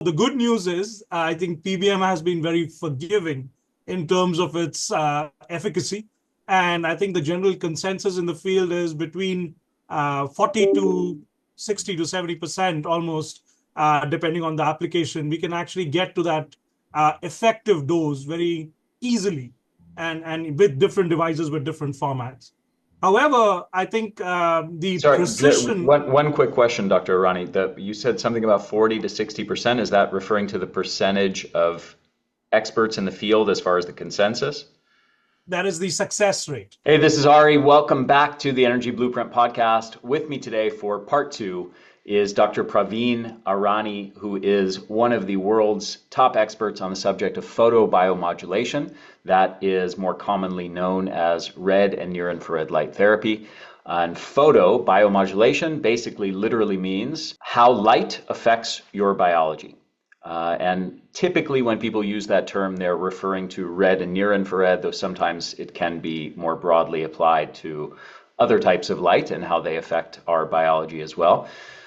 The good news is, I think PBM has been very forgiving in terms of its efficacy. And I think the general consensus in the field is between 40 to 60 to 70% almost, depending on the application. We can actually get to that effective dose very easily and with different devices with different formats. However, I think the Sorry, precision. one quick question, Dr. Arany. You said something about 40 to 60%. Is that referring to the percentage of experts in the field as far as the consensus? That is the success rate. Hey, this is Ari. Welcome back to the Energy Blueprint podcast. With me today for part two is Dr. Praveen Arany, who is one of the world's top experts on the subject of photobiomodulation. That is more commonly known as red and near-infrared light therapy. And photobiomodulation basically literally means how light affects your biology. And typically when people use that term, they're referring to red and near-infrared, though sometimes it can be more broadly applied to other types of light and how they affect our biology as well.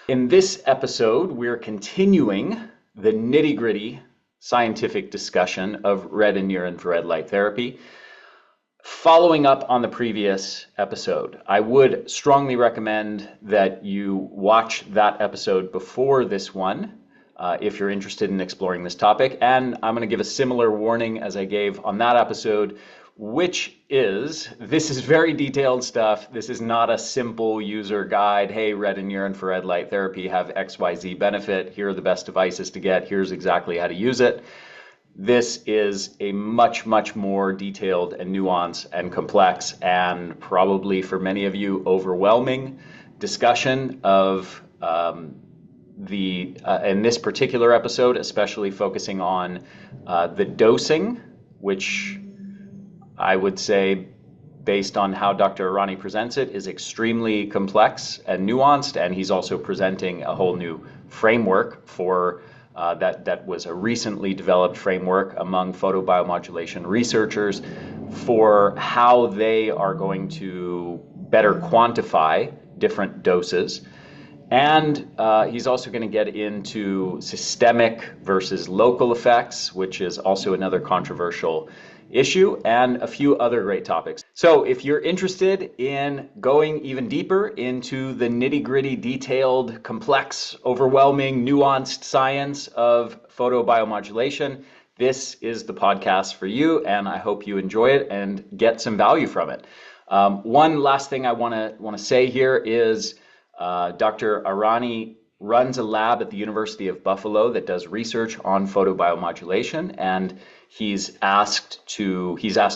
In this episode, we're continuing the nitty-gritty scientific discussion of red and near-infrared light therapy. Following up on the previous episode, I would strongly recommend that you watch that episode before this one if you're interested in exploring this topic. And I'm going to give a similar warning as I gave on that episode, which is, this is very detailed stuff. This is not a simple user guide. Hey, red and near-infrared light therapy have XYZ benefit. Here are the best devices to get. Here's exactly how to use it. This is a much, much more detailed and nuanced and complex and probably for many of you overwhelming discussion of in this particular episode, especially focusing on the dosing, which I would say, based on how Dr. Arany presents it, is extremely complex and nuanced, and he's also presenting a whole new framework for that was a recently developed framework among photobiomodulation researchers for how they are going to better quantify different doses. And he's also going to get into systemic versus local effects, which is also another controversial issue, and a few other great topics. So if you're interested in going even deeper into the nitty-gritty, detailed, complex, overwhelming, nuanced science of photobiomodulation, this is the podcast for you, and I hope you enjoy it and get some value from it. One last thing I want to say here is Dr. Arany runs a lab at the University of Buffalo that does research on photobiomodulation, and he's asked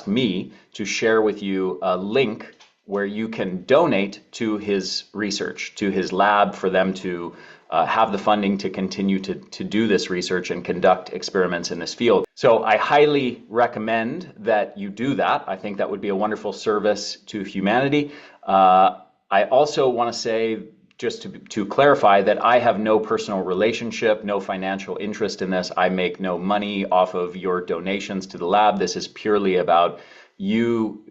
me to share with you a link where you can donate to his research, to his lab, for them to have the funding to continue to do this research and conduct experiments in this field. So I highly recommend that you do that. I think that would be a wonderful service to humanity. I also want to say, just to clarify, that I have no personal relationship, no financial interest in this. I make no money off of your donations to the lab. This is purely about you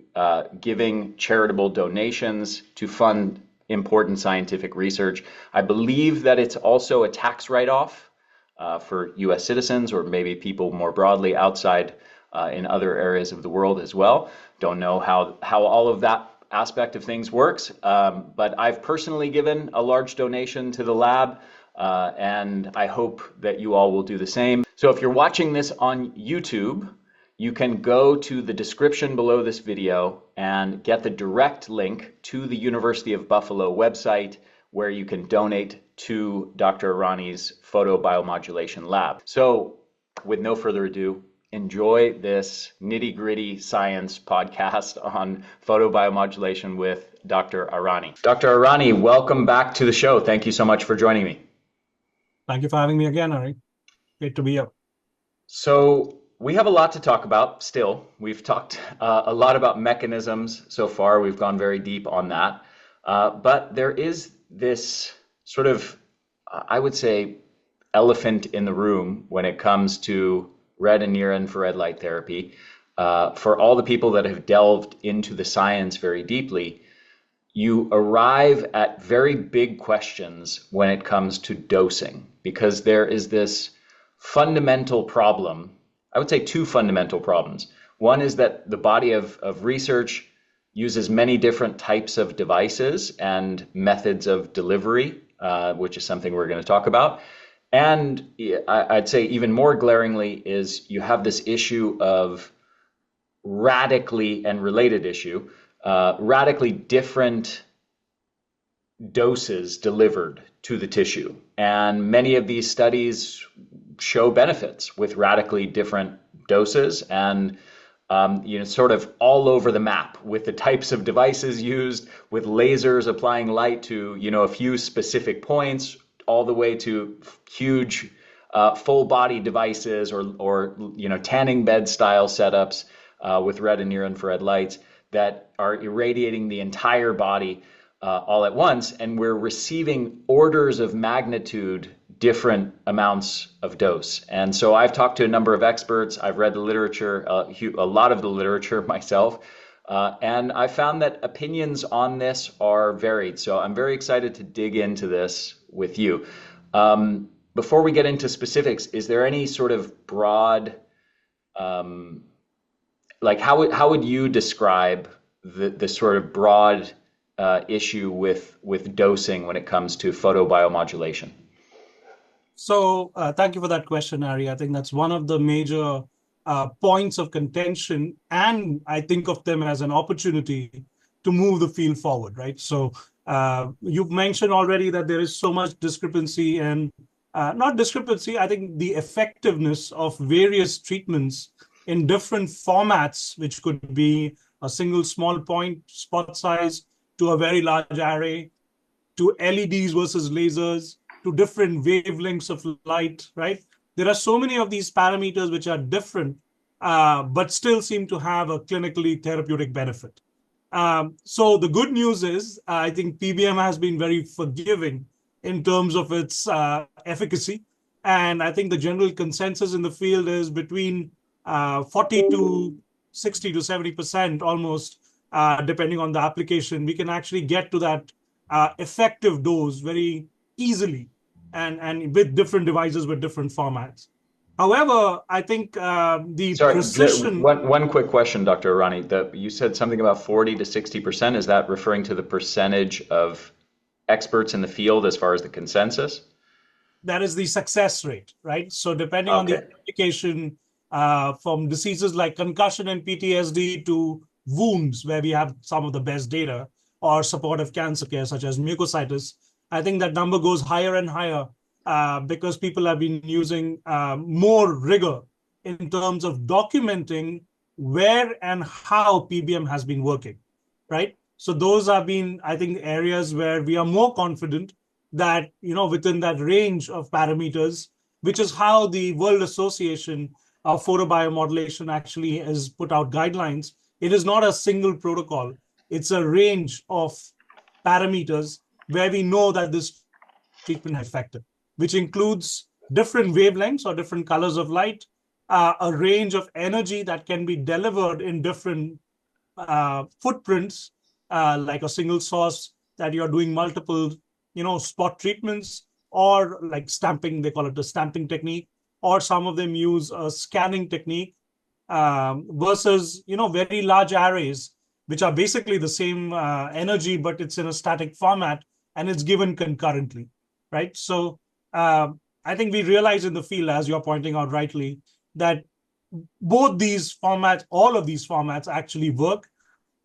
giving charitable donations to fund important scientific research. I believe that it's also a tax write-off for US citizens, or maybe people more broadly outside in other areas of the world as well. Don't know how all of that aspect of things works, but I've personally given a large donation to the lab, and I hope that you all will do the same. So if you're watching this on YouTube, you can go to the description below this video and get the direct link to the University of Buffalo website where you can donate to Dr. Arany's photobiomodulation lab. So with no further ado, enjoy this nitty-gritty science podcast on photobiomodulation with Dr. Arany. Dr. Arany, welcome back to the show. Thank you so much for joining me. Thank you for having me again, Ari. Great to be here. So we have a lot to talk about still. We've talked a lot about mechanisms so far. We've gone very deep on that. But there is this sort of, I would say, elephant in the room when it comes to red and near-infrared light therapy. For all the people that have delved into the science very deeply, you arrive at very big questions when it comes to dosing, because there is this fundamental problem. I would say two fundamental problems. One is that the body of research uses many different types of devices and methods of delivery, which is something we're going to talk about. And I'd say even more glaringly is you have this issue of radically and related issue, radically different doses delivered to the tissue. And many of these studies show benefits with radically different doses and sort of all over the map with the types of devices used, with lasers applying light to, a few specific points, all the way to huge full body devices or tanning bed style setups with red and near infrared lights that are irradiating the entire body all at once, and we're receiving orders of magnitude different amounts of dose. And so I've talked to a number of experts, I've read the literature, a lot of the literature myself, and I found that opinions on this are varied. So I'm very excited to dig into this with you. Before we get into specifics, is there any sort of broad, like how would you describe the sort of broad issue with dosing when it comes to photobiomodulation? So thank you for that question, Ari. I think that's one of the major points of contention, and I think of them as an opportunity to move the field forward, right? So you've mentioned already that there is so much discrepancy and not discrepancy, I think the effectiveness of various treatments in different formats, which could be a single small point spot size to a very large array, to LEDs versus lasers, to different wavelengths of light, right? There are so many of these parameters which are different, but still seem to have a clinically therapeutic benefit. So the good news is, I think PBM has been very forgiving in terms of its efficacy. And I think the general consensus in the field is between 40 to 60 to 70% almost, depending on the application. We can actually get to that effective dose very easily and with different devices with different formats. However, I think the Sorry, precision. one quick question, Dr. Arany. You said something about 40 to 60%. Is that referring to the percentage of experts in the field as far as the consensus? That is the success rate, right? So depending on the application, from diseases like concussion and PTSD to wounds, where we have some of the best data, or supportive cancer care, such as mucositis, I think that number goes higher and higher because people have been using more rigor in terms of documenting where and how PBM has been working, right? So those have been, I think, areas where we are more confident that, within that range of parameters, which is how the World Association of Photobiomodulation actually has put out guidelines. It is not a single protocol. It's a range of parameters where we know that this treatment is effective, which includes different wavelengths or different colors of light, a range of energy that can be delivered in different footprints, like a single source that you're doing multiple, spot treatments, or like stamping, they call it the stamping technique, or some of them use a scanning technique, versus, very large arrays, which are basically the same energy, but it's in a static format and it's given concurrently, right? So I think we realize in the field, as you're pointing out rightly, that both these formats, all of these formats actually work,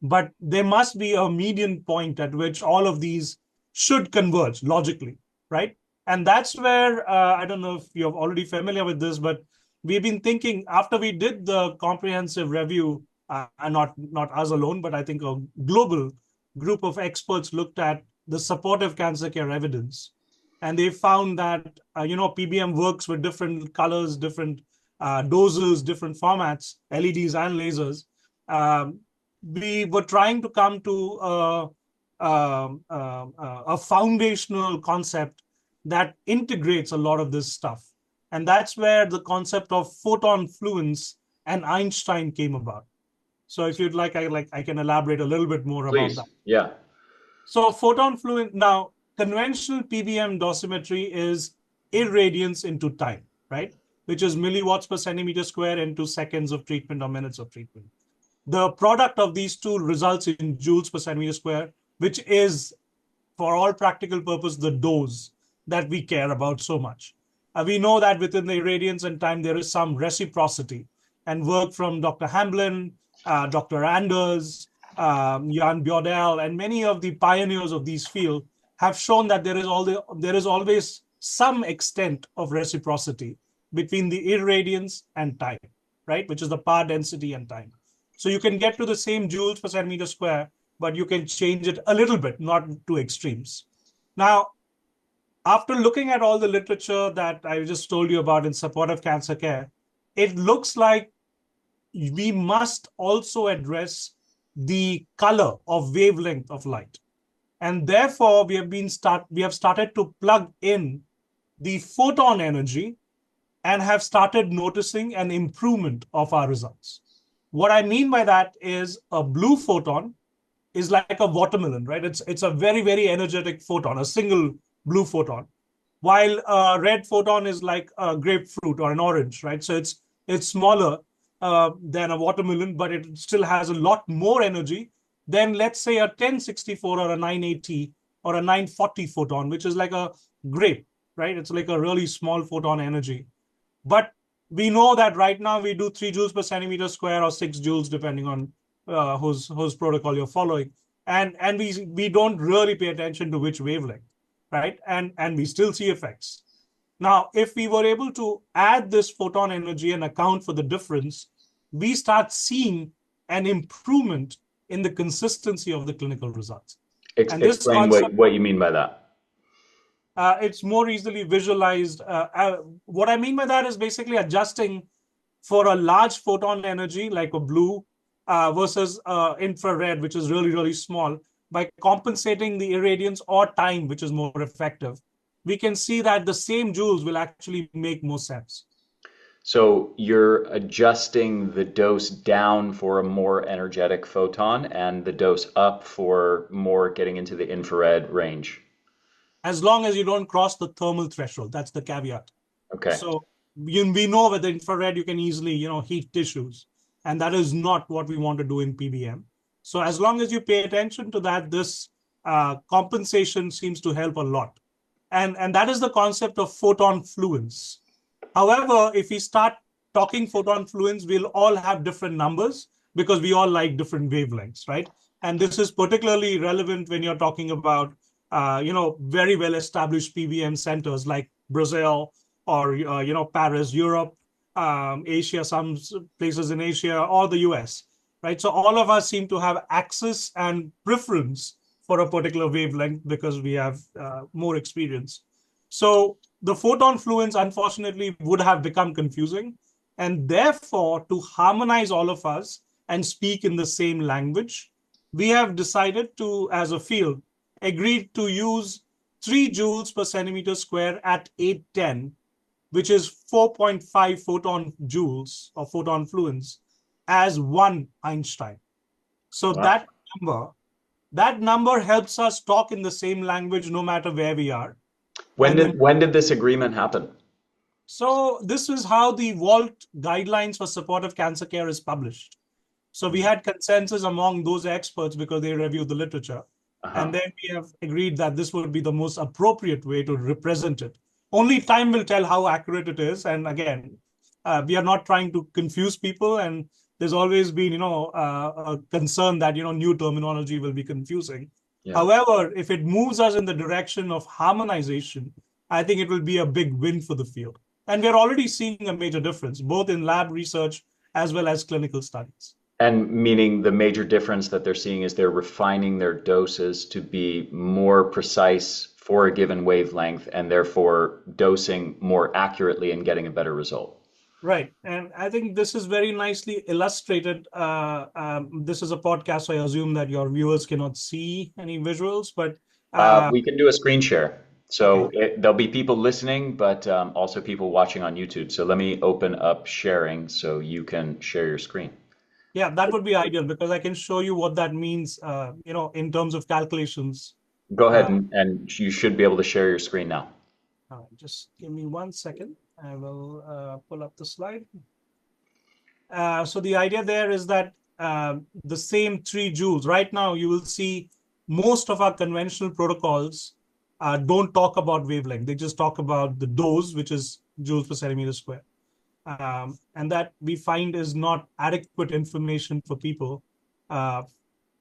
but there must be a median point at which all of these should converge logically, right? And that's where, I don't know if you're already familiar with this, but we've been thinking after we did the comprehensive review, and not us alone, but I think a global group of experts looked at the supportive cancer care evidence. And they found that, PBM works with different colors, different doses, different formats, LEDs and lasers. We were trying to come to a foundational concept that integrates a lot of this stuff. And that's where the concept of photon fluence and Einstein came about. So if you'd like, I can elaborate a little bit more about that. Yeah. So photon fluence, now conventional PBM dosimetry is irradiance into time, right? which is milliwatts per centimeter square into seconds of treatment or minutes of treatment. The product of these two results in joules per centimeter square, which is, for all practical purpose, the dose that we care about so much. We know that within the irradiance and time, there is some reciprocity, and work from Dr. Hamblin, Dr. Anders, Jan Bjordell, and many of the pioneers of these fields have shown that there is always some extent of reciprocity between the irradiance and time, right? Which is the power density and time. So you can get to the same joules per centimeter square, but you can change it a little bit, not to extremes. Now, after looking at all the literature that I just told you about in support of cancer care, it looks like we must also address the color of wavelength of light. And therefore, we have started to plug in the photon energy and have started noticing an improvement of our results. What I mean by that is a blue photon is like a watermelon, right? It's a very, very energetic photon, a single blue photon, while a red photon is like a grapefruit or an orange, right? So it's smaller than a watermelon, but it still has a lot more energy than, let's say, a 1064 or a 980 or a 940 photon, which is like a grape, right? It's like a really small photon energy. But we know that right now we do 3 joules per centimeter square or 6 joules, depending on whose protocol you're following. And we don't really pay attention to which wavelength, right? And we still see effects. Now, if we were able to add this photon energy and account for the difference, we start seeing an improvement in the consistency of the clinical results. And this Explain concept, what you mean by that. it's more easily visualized. What I mean by that is basically adjusting for a large photon energy like a blue versus infrared, which is really, really small, by compensating the irradiance or time, which is more effective. We can see that the same joules will actually make more sense. So you're adjusting the dose down for a more energetic photon and the dose up for more getting into the infrared range. As long as you don't cross the thermal threshold, that's the caveat. Okay. So we know with the infrared you can easily heat tissues, and that is not what we want to do in PBM. So as long as you pay attention to that, this compensation seems to help a lot, and that is the concept of photon fluence. However, if we start talking photon fluence, we'll all have different numbers because we all like different wavelengths, right? And this is particularly relevant when you're talking about very well established PBM centers like Brazil or Paris, Europe, Asia, some places in Asia, or the US, right? So all of us seem to have access and preference for a particular wavelength because we have more experience. So the photon fluence, unfortunately, would have become confusing. And therefore, to harmonize all of us and speak in the same language, we have decided to, as a field, agreed to use 3 joules per centimeter square at 810, which is 4.5 photon joules or photon fluence, as 1 Einstein. So Wow. that number helps us talk in the same language no matter where we are. When did this agreement happen? So this is how the Vault guidelines for supportive cancer care is published. So we had consensus among those experts because they reviewed the literature. And then we have agreed that this would be the most appropriate way to represent it. Only time will tell how accurate it is. And again, we are not trying to confuse people. And there's always been, a concern that, new terminology will be confusing. Yeah. However, if it moves us in the direction of harmonization, I think it will be a big win for the field. And we're already seeing a major difference, both in lab research as well as clinical studies. And meaning the major difference that they're seeing is they're refining their doses to be more precise for a given wavelength and therefore dosing more accurately and getting a better result. Right. And I think this is very nicely illustrated. This is a podcast, so I assume that your viewers cannot see any visuals, but we can do a screen share. So okay. there'll be people listening, but also people watching on YouTube. So let me open up sharing so you can share your screen. Yeah, that would be ideal because I can show you what that means, in terms of calculations. Go ahead and you should be able to share your screen now. Just give me 1 second. I will pull up the slide. So the idea there is that the same 3 joules, right now you will see most of our conventional protocols don't talk about wavelength. They just talk about the dose, which is joules per centimeter square. And that we find is not adequate information for people to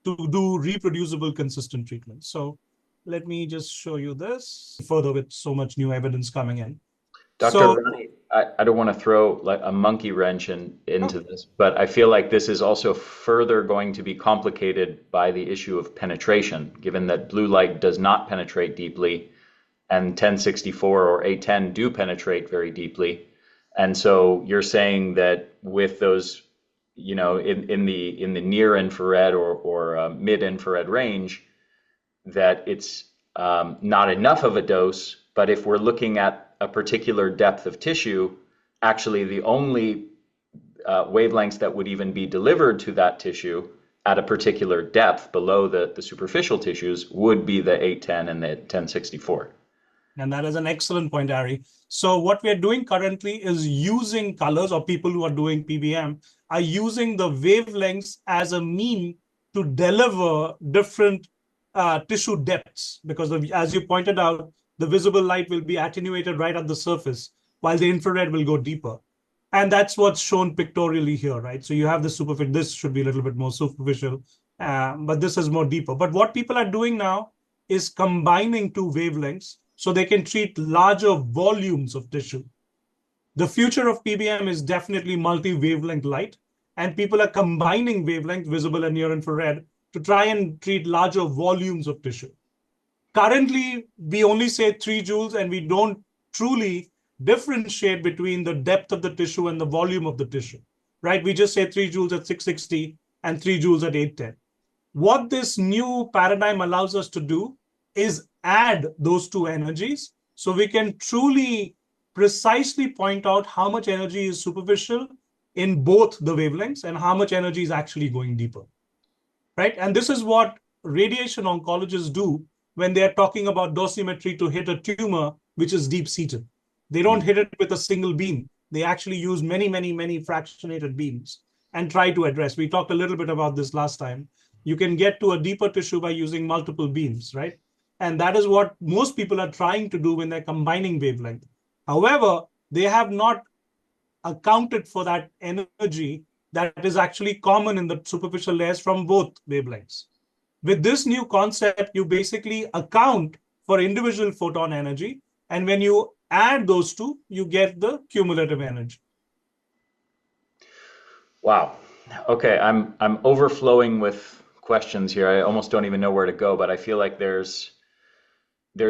do reproducible, consistent treatment. So let me just show you this further with so much new evidence coming in. Dr. So, Arany, I don't want to throw like a monkey wrench oh, into this, but I feel like this is also further going to be complicated by the issue of penetration, given that blue light does not penetrate deeply and 1064 or A10 do penetrate very deeply. And so you're saying that with those, in the near infrared or mid infrared range, that it's not enough of a dose, but if we're looking at a particular depth of tissue, actually the only wavelengths that would even be delivered to that tissue at a particular depth below the superficial tissues would be the 810 and the 1064. and that is an excellent point, Ari. So what we are doing currently is using colors, or people who are doing PBM are using the wavelengths as a mean to deliver different tissue depths, because as you pointed out, the visible light will be attenuated right at the surface, while the infrared will go deeper. And that's what's shown pictorially here, right? So you have the superficial, this should be a little bit more superficial, but this is more deeper. But what people are doing now is combining 2 wavelengths so they can treat larger volumes of tissue. The future of PBM is definitely multi-wavelength light, and people are combining wavelength, visible and near infrared, to try and treat larger volumes of tissue. Currently, we only say 3 joules, and we don't truly differentiate between the depth of the tissue and the volume of the tissue, right? We just say 3 joules at 660 and 3 joules at 810. What this new paradigm allows us to do is add those 2 energies so we can truly precisely point out how much energy is superficial in both the wavelengths and how much energy is actually going deeper, right? And this is what radiation oncologists do when they are talking about dosimetry to hit a tumor which is deep-seated. They don't hit it with a single beam. They actually use many, many, many fractionated beams and try to address. We talked a little bit about this last time. You can get to a deeper tissue by using multiple beams, right? And that is what most people are trying to do when they're combining wavelength. However, they have not accounted for that energy that is actually common in the superficial layers from both wavelengths. With this new concept, you basically account for individual photon energy, and when you add those two, you get the cumulative energy. Wow. Okay, I'm overflowing with questions here. I almost don't even know where to go, but I feel like there's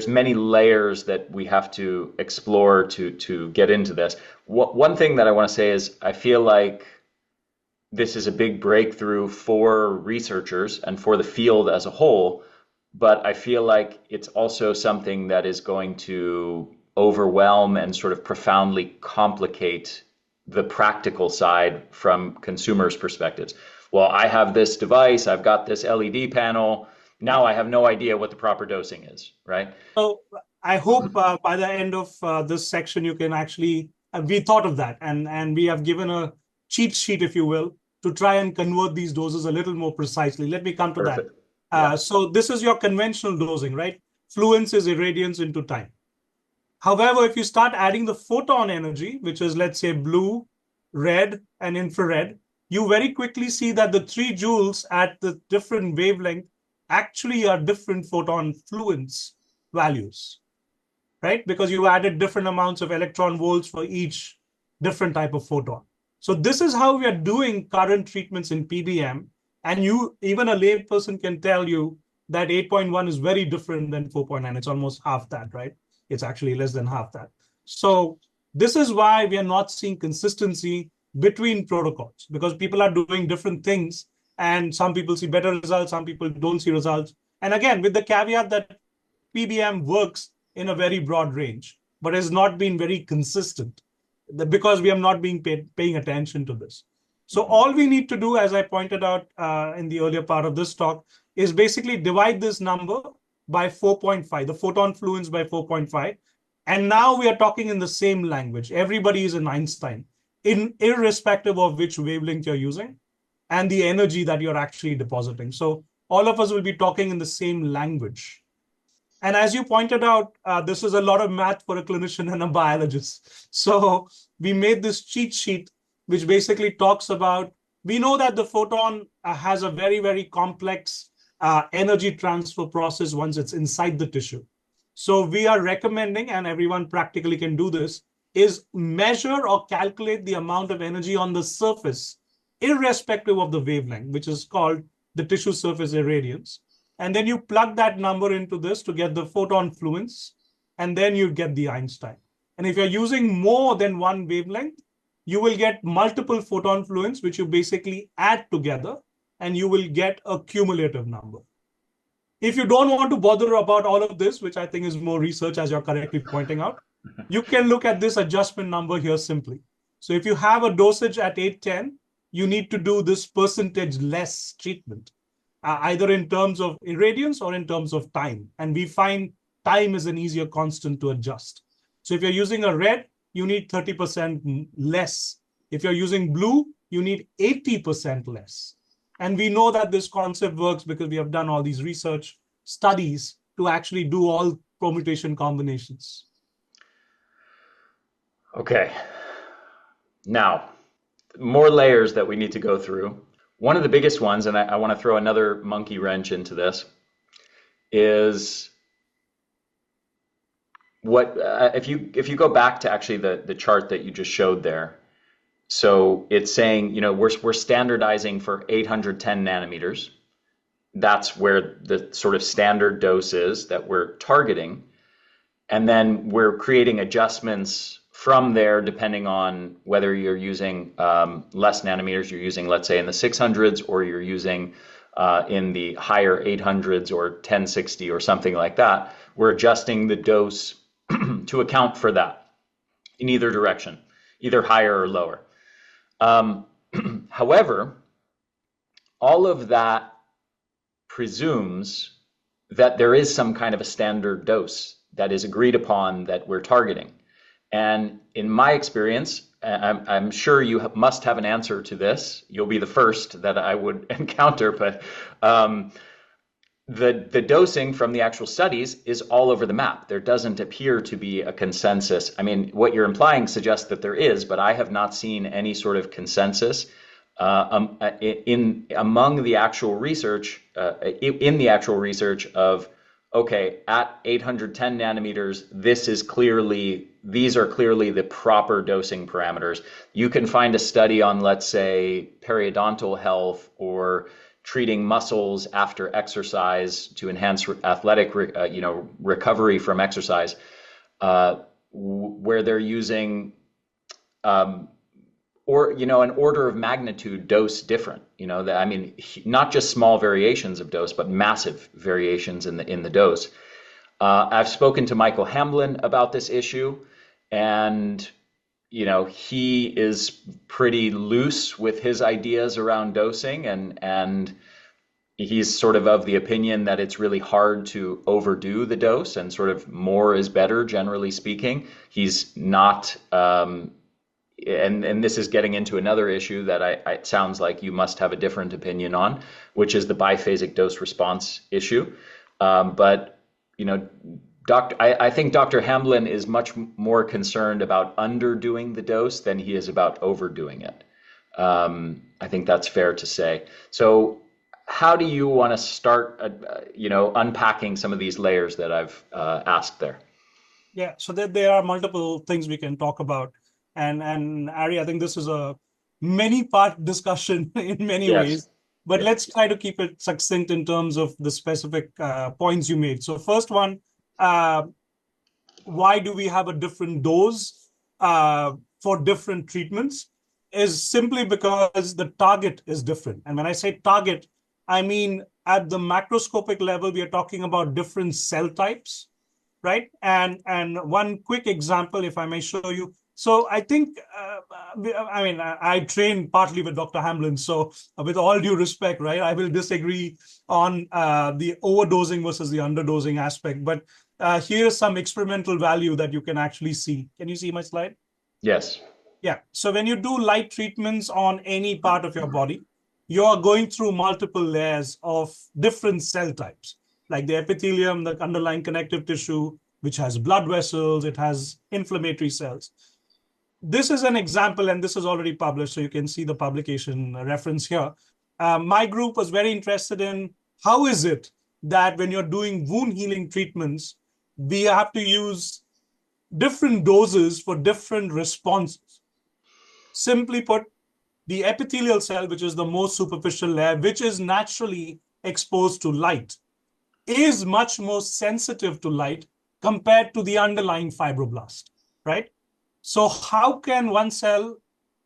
many layers that we have to explore to get into this. One thing that I want to say is I feel like this is a big breakthrough for researchers and for the field as a whole, but I feel like it's also something that is going to overwhelm and sort of profoundly complicate the practical side from consumers' perspectives. Well, I have this device, I've got this LED panel, now I have no idea what the proper dosing is, right? So I hope by the end of this section, you can actually, we thought of that, and we have given a cheat sheet, if you will, to try and convert these doses a little more precisely. Let me come to Perfect. that. So this is your conventional dosing, right? Fluence is irradiance into time. However, if you start adding the photon energy, which is, let's say, blue, red, and infrared, you very quickly see that the 3 joules at the different wavelength actually are different photon fluence values, right? Because you added different amounts of electron volts for each different type of photon. So this is how we are doing current treatments in PBM. And even a lay person can tell you that 8.1 is very different than 4.9. It's almost half that, right? It's actually less than half that. So this is why we are not seeing consistency between protocols, because people are doing different things, and some people see better results, some people don't see results. And again, with the caveat that PBM works in a very broad range, but has not been very consistent, because we have not been paying attention to this. So all we need to do, as I pointed out in the earlier part of this talk, is basically divide this number by 4.5, the photon fluence by 4.5, And now we are talking in the same language. Everybody is an Einstein, irrespective of which wavelength you're using and the energy that you're actually depositing. So all of us will be talking in the same language. And as you pointed out, this is a lot of math for a clinician and a biologist. So we made this cheat sheet, which basically talks about, we know that the photon has a very, very complex energy transfer process once it's inside the tissue. So we are recommending, and everyone practically can do this, is measure or calculate the amount of energy on the surface, irrespective of the wavelength, which is called the tissue surface irradiance. And then you plug that number into this to get the photon fluence, and then you get the Einstein. And if you're using more than one wavelength, you will get multiple photon fluence, which you basically add together, and you will get a cumulative number. If you don't want to bother about all of this, which I think is more research, as you're correctly pointing out, you can look at this adjustment number here simply. So if you have a dosage at 810, you need to do this percentage less treatment, either in terms of irradiance or in terms of time. And we find time is an easier constant to adjust. So if you're using a red, you need 30% less. If you're using blue, you need 80% less. And we know that this concept works because we have done all these research studies to actually do all permutation combinations. Okay. Now, more layers that we need to go through. One of the biggest ones, and I want to throw another monkey wrench into this, is what if you go back to actually the chart that you just showed there. So it's saying, you know, we're standardizing for 810 nanometers. That's where the sort of standard dose is that we're targeting. And then we're creating adjustments from there, depending on whether you're using less nanometers, you're using, let's say, in the 600s, or you're using in the higher 800s or 1060 or something like that. We're adjusting the dose to account for that in either direction, either higher or lower. However, all of that presumes that there is some kind of a standard dose that is agreed upon that we're targeting. And in my experience, I'm sure you must have an answer to this. You'll be the first that I would encounter, but the dosing from the actual studies is all over the map. There doesn't appear to be a consensus. I mean, what you're implying suggests that there is, but I have not seen any sort of consensus among the actual research, in the actual research of, okay, at 810 nanometers, these are clearly the proper dosing parameters. You can find a study on, let's say, periodontal health or treating muscles after exercise to enhance athletic, recovery from exercise, where they're using, an order of magnitude dose different. Not just small variations of dose, but massive variations in the dose. I've spoken to Michael Hamblin about this issue, and he is pretty loose with his ideas around dosing, and he's sort of the opinion that it's really hard to overdo the dose, and sort of more is better, generally speaking. He's not, and this is getting into another issue that it sounds like you must have a different opinion on, which is the biphasic dose response issue. But I think Dr. Hamblin is much more concerned about underdoing the dose than he is about overdoing it. I think that's fair to say. So how do you want to start, unpacking some of these layers that I've asked there? Yeah, so there are multiple things we can talk about. And Ari, I think this is a many-part discussion in many ways. But let's try to keep it succinct in terms of the specific points you made. So first one, why do we have a different dose for different treatments is simply because the target is different. And when I say target, I mean at the macroscopic level, we are talking about different cell types, right? And one quick example, if I may show you. So I think, I train partly with Dr. Hamblin, so with all due respect, right, I will disagree on the overdosing versus the underdosing aspect. But Here's some experimental value that you can actually see. Can you see my slide? Yes. Yeah. So when you do light treatments on any part of your body, you're going through multiple layers of different cell types, like the epithelium, the underlying connective tissue, which has blood vessels, it has inflammatory cells. This is an example, and this is already published, so you can see the publication reference here. My group was very interested in how is it that when you're doing wound healing treatments, we have to use different doses for different responses. Simply put, the epithelial cell, which is the most superficial layer, which is naturally exposed to light, is much more sensitive to light compared to the underlying fibroblast, right? So how can one cell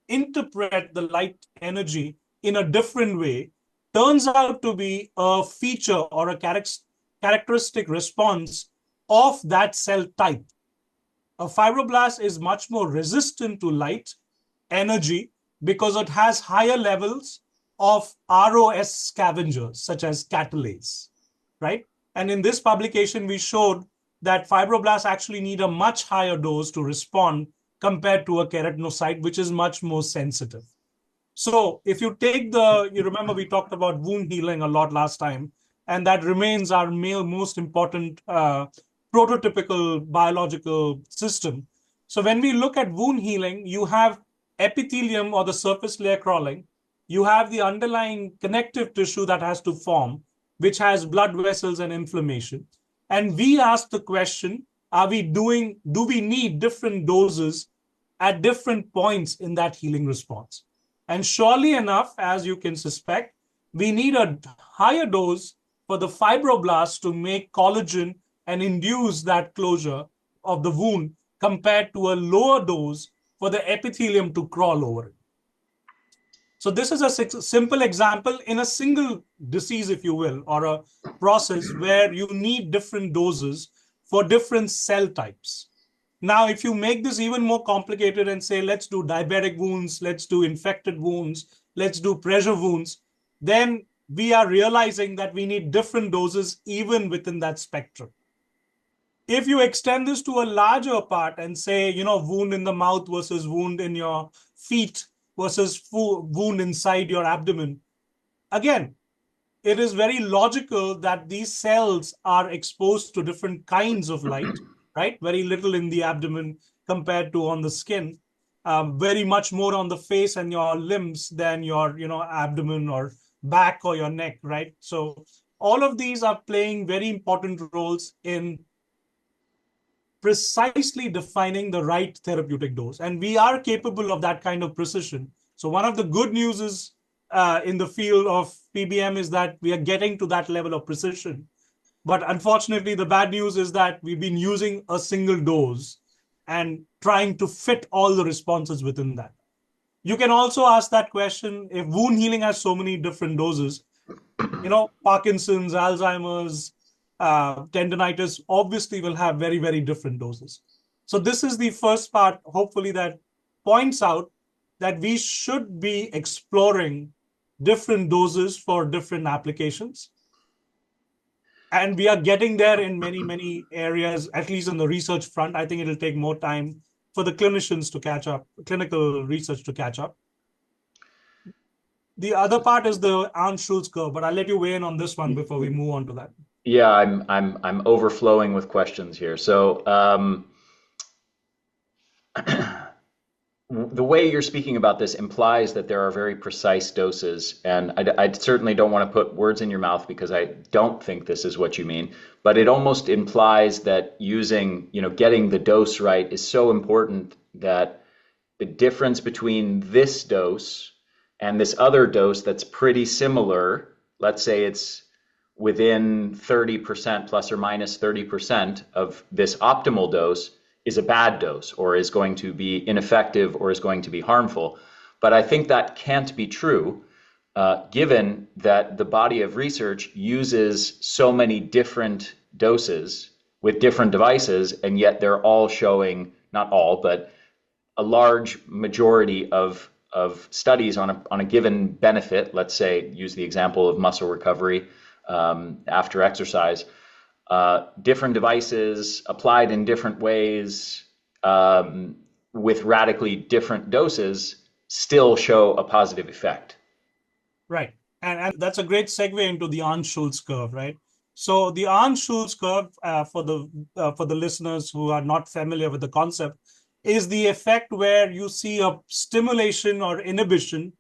interpret the light energy in a different way? Turns out to be a feature or a characteristic response of that cell type. A fibroblast is much more resistant to light energy because it has higher levels of ROS scavengers, such as catalase, right? And in this publication, we showed that fibroblasts actually need a much higher dose to respond compared to a keratinocyte, which is much more sensitive. So if you take you remember we talked about wound healing a lot last time, and that remains our most important prototypical biological system. So when we look at wound healing, you have epithelium or the surface layer crawling. You have the underlying connective tissue that has to form, which has blood vessels and inflammation. And we ask the question, do we need different doses at different points in that healing response? And surely enough, as you can suspect, we need a higher dose for the fibroblasts to make collagen and induce that closure of the wound compared to a lower dose for the epithelium to crawl over it. So this is a simple example in a single disease, if you will, or a process where you need different doses for different cell types. Now, if you make this even more complicated and say, let's do diabetic wounds, let's do infected wounds, let's do pressure wounds, then we are realizing that we need different doses even within that spectrum. If you extend this to a larger part and say, wound in the mouth versus wound in your feet versus wound inside your abdomen, again, it is very logical that these cells are exposed to different kinds of light, right? Very little in the abdomen compared to on the skin, very much more on the face and your limbs than your, abdomen or back or your neck, right? So all of these are playing very important roles in precisely defining the right therapeutic dose. And we are capable of that kind of precision. So one of the good news is in the field of PBM is that we are getting to that level of precision. But unfortunately, the bad news is that we've been using a single dose and trying to fit all the responses within that. You can also ask that question, if wound healing has so many different doses, Parkinson's, Alzheimer's, tendonitis obviously will have very, very different doses. So this is the first part, hopefully, that points out that we should be exploring different doses for different applications. And we are getting there in many, many areas, at least on the research front. I think it'll take more time for the clinicians to catch up, clinical research to catch up. The other part is the Arndt-Schulz curve, but I'll let you weigh in on this one before we move on to that. Yeah, I'm overflowing with questions here. So the way you're speaking about this implies that there are very precise doses, and I certainly don't want to put words in your mouth because I don't think this is what you mean, but it almost implies that getting the dose right is so important that the difference between this dose and this other dose that's pretty similar, let's say it's within 30% plus or minus 30% of this optimal dose, is a bad dose or is going to be ineffective or is going to be harmful. But I think that can't be true, given that the body of research uses so many different doses with different devices, and yet they're all showing, not all, but a large majority of studies on a given benefit. Let's say, use the example of muscle recovery after exercise, different devices applied in different ways with radically different doses still show a positive effect. Right. And that's a great segue into the Arndt-Schulz curve, right? So the Arndt-Schulz curve, for the listeners who are not familiar with the concept, is the effect where you see a stimulation or inhibition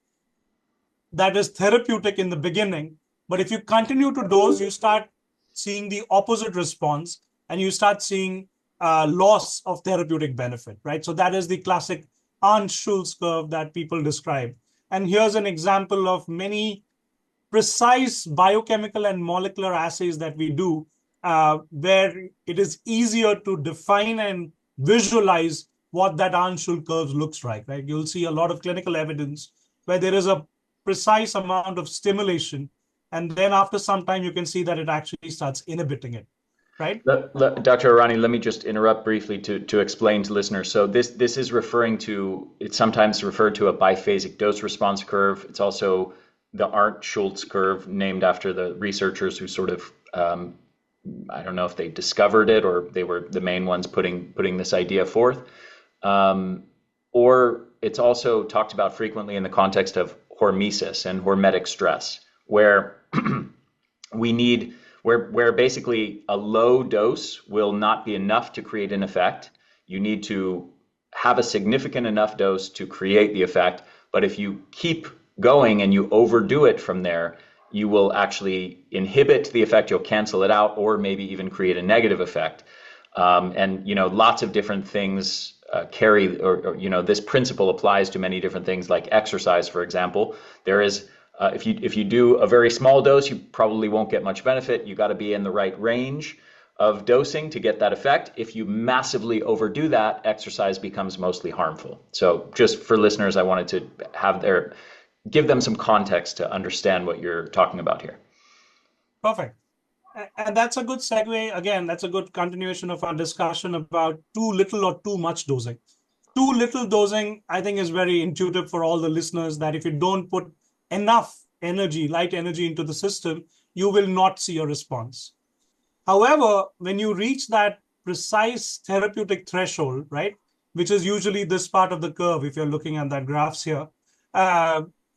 that is therapeutic in the beginning, but if you continue to dose, you start seeing the opposite response, and you start seeing loss of therapeutic benefit, right? So that is the classic Arndt-Schulz curve that people describe. And here's an example of many precise biochemical and molecular assays that we do, where it is easier to define and visualize what that Arndt-Schulz curve looks like, right? You'll see a lot of clinical evidence where there is a precise amount of stimulation, and then after some time, you can see that it actually starts inhibiting it, right? Dr. Arany, let me just interrupt briefly to explain to listeners. So this is referring to, it's sometimes referred to a biphasic dose response curve. It's also the Arndt-Schulz curve, named after the researchers who sort of, I don't know if they discovered it or they were the main ones putting this idea forth. Or it's also talked about frequently in the context of hormesis and hormetic stress, where where basically a low dose will not be enough to create an effect. You need to have a significant enough dose to create the effect, but if you keep going and you overdo it from there, you will actually inhibit the effect, you'll cancel it out, or maybe even create a negative effect. And lots of different things carry, or this principle applies to many different things, like exercise, for example. There is, if you do a very small dose, you probably won't get much benefit. You got to be in the right range of dosing to get that effect. If you massively overdo that, exercise becomes mostly harmful. So just for listeners, I wanted to give them some context to understand what you're talking about here. Perfect. And that's a good segue. Again, that's a good continuation of our discussion about too little or too much dosing. Too little dosing, I think, is very intuitive for all the listeners, that if you don't put enough energy, light energy into the system, you will not see a response. However, when you reach that precise therapeutic threshold, right, which is usually this part of the curve, if you're looking at that graphs here,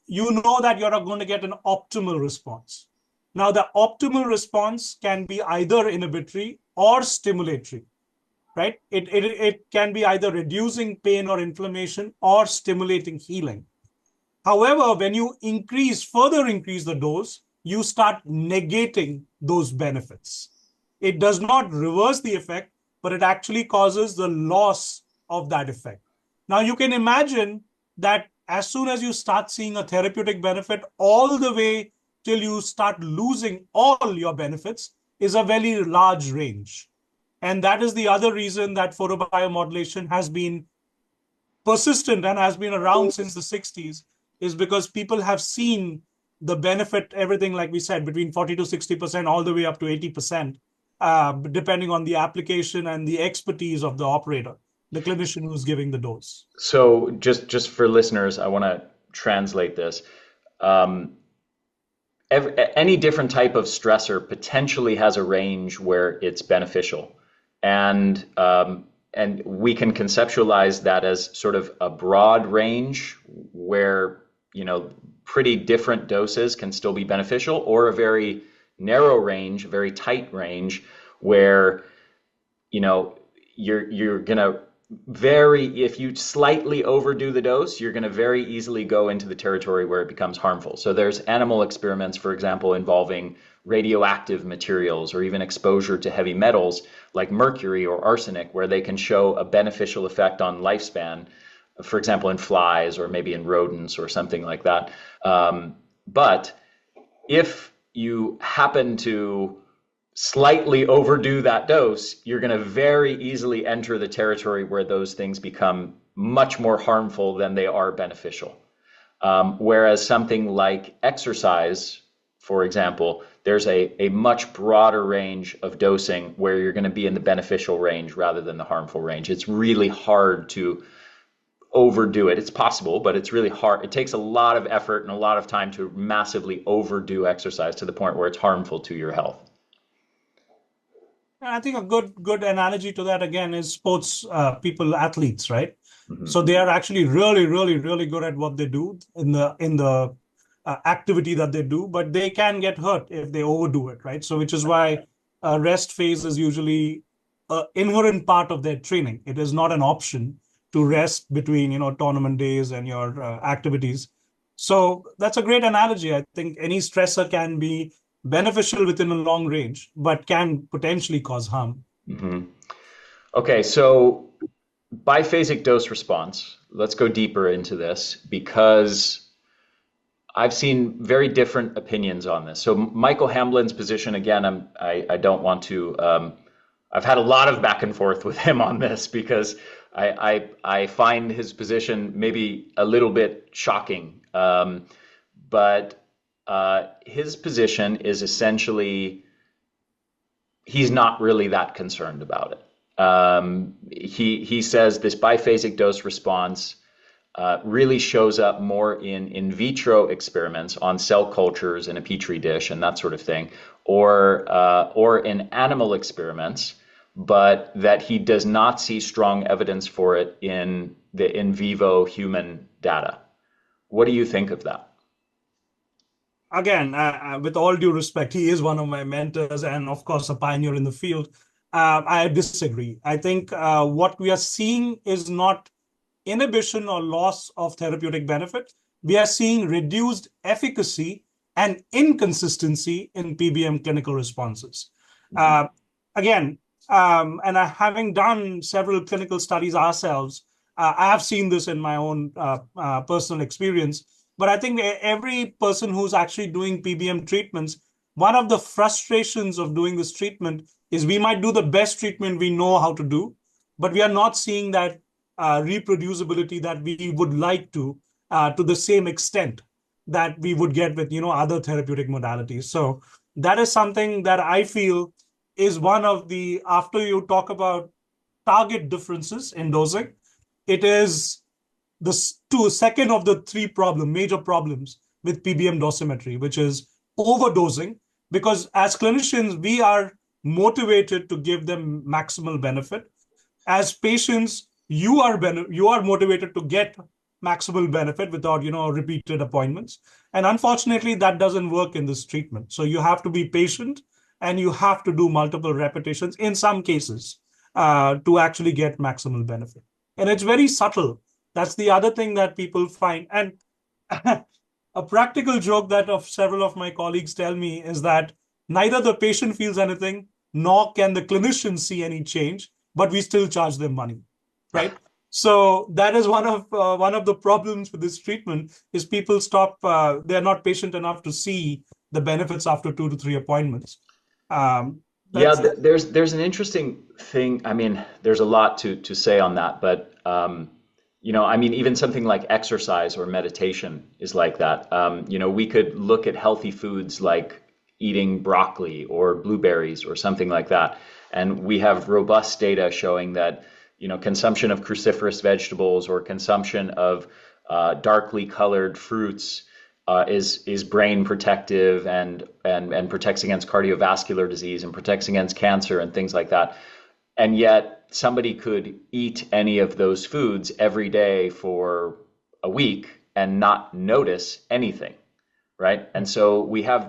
you know that you're going to get an optimal response. Now, the optimal response can be either inhibitory or stimulatory, right? It can be either reducing pain or inflammation or stimulating healing. However, when you further increase the dose, you start negating those benefits. It does not reverse the effect, but it actually causes the loss of that effect. Now, you can imagine that as soon as you start seeing a therapeutic benefit, all the way till you start losing all your benefits is a very large range. And that is the other reason that photobiomodulation has been persistent and has been around since the 60s, is because people have seen the benefit, everything, like we said, between 40 to 60%, all the way up to 80%, depending on the application and the expertise of the operator, the clinician who's giving the dose. So just for listeners, I want to translate this. Any different type of stressor potentially has a range where it's beneficial. And we can conceptualize that as sort of a broad range where, pretty different doses can still be beneficial, or a very narrow range, a very tight range where, you're going to if you slightly overdo the dose, you're going to very easily go into the territory where it becomes harmful. So there's animal experiments, for example, involving radioactive materials or even exposure to heavy metals like mercury or arsenic, where they can show a beneficial effect on lifespan, for example, in flies or maybe in rodents or something like that. But if you happen to slightly overdo that dose, you're going to very easily enter the territory where those things become much more harmful than they are beneficial. Whereas something like exercise, for example, there's a much broader range of dosing where you're going to be in the beneficial range rather than the harmful range. It's really hard to overdo it. It's possible, but it's really hard. It takes a lot of effort and a lot of time to massively overdo exercise to the point where it's harmful to your health. And I think a good analogy to that again is sports people, athletes, right? Hmm. So they are actually really, really, really good at what they do in the activity that they do, but they can get hurt if they overdo it, right? So which is why a rest phase is usually an inherent part of their training. It is not an option to rest between tournament days and your activities. So that's a great analogy. I think any stressor can be beneficial within a long range, but can potentially cause harm. Hmm. Okay, so biphasic dose response. Let's go deeper into this because I've seen very different opinions on this. So Michael Hamblin's position, again, I don't want to. I've had a lot of back and forth with him on this because I find his position maybe a little bit shocking. But his position is essentially he's not really that concerned about it. He says this biphasic dose response really shows up more in vitro experiments on cell cultures in a petri dish and that sort of thing, or in animal experiments, but that he does not see strong evidence for it in the in vivo human data. What do you think of that? Again, with all due respect, he is one of my mentors and, of course, a pioneer in the field. I disagree. I think what we are seeing is not inhibition or loss of therapeutic benefit. We are seeing reduced efficacy and inconsistency in PBM clinical responses. Mhm. Uh, Again, and having done several clinical studies ourselves, I have seen this in my own personal experience. But I think every person who's actually doing PBM treatments, one of the frustrations of doing this treatment is we might do the best treatment we know how to do, but we are not seeing that reproducibility that we would like to the same extent that we would get with other therapeutic modalities. So that is something that I feel is one of the, after you talk about target differences in dosing, it is the second of the three major problems with PBM dosimetry, which is overdosing. Because as clinicians, we are motivated to give them maximal benefit. As patients, you are motivated to get maximal benefit without repeated appointments. And unfortunately, that doesn't work in this treatment. So you have to be patient and you have to do multiple repetitions in some cases to actually get maximal benefit. And it's very subtle. That's the other thing that people find. And a practical joke that of several of my colleagues tell me is that neither the patient feels anything nor can the clinician see any change, but we still charge them money, right? So that is one of the problems with this treatment is people stop. They're not patient enough to see the benefits after 2 to 3 appointments. Um, Yeah, that's there's an interesting thing. I mean, there's a lot to say on that, but I mean, even something like exercise or meditation is like that. We could look at healthy foods like eating broccoli or blueberries or something like that, and we have robust data showing that consumption of cruciferous vegetables or consumption of darkly colored fruits is brain protective and protects against cardiovascular disease and protects against cancer and things like that. And yet somebody could eat any of those foods every day for a week and not notice anything, right? And so we have